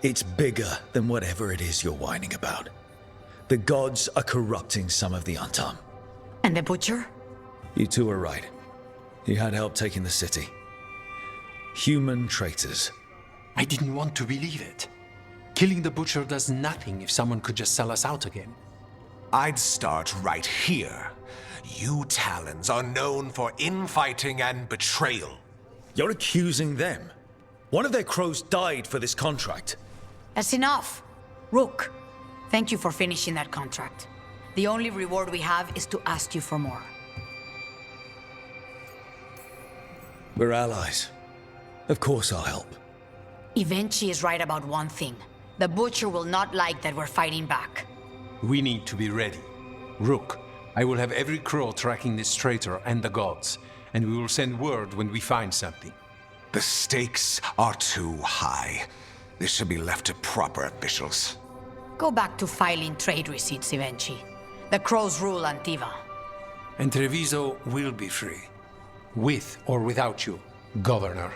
It's bigger than whatever it is you're whining about. The gods are corrupting some of the Antam. And the Butcher? You two are right. He had help taking the city. Human traitors. I didn't want to believe it. Killing the Butcher does nothing if someone could just sell us out again. I'd start right here. You Talons are known for infighting and betrayal. You're accusing them. One of their crows died for this contract. That's enough. Rook, thank you for finishing that contract. The only reward we have is to ask you for more. We're allies. Of course I'll help. Ivenchi is right about one thing. The Butcher will not like that we're fighting back. We need to be ready. Rook, I will have every crow tracking this traitor and the gods, and we will send word when we find something. The stakes are too high. This should be left to proper officials. Go back to filing trade receipts, Ivenchi. The crows rule Antiva. And Treviso will be free. With or without you, Governor.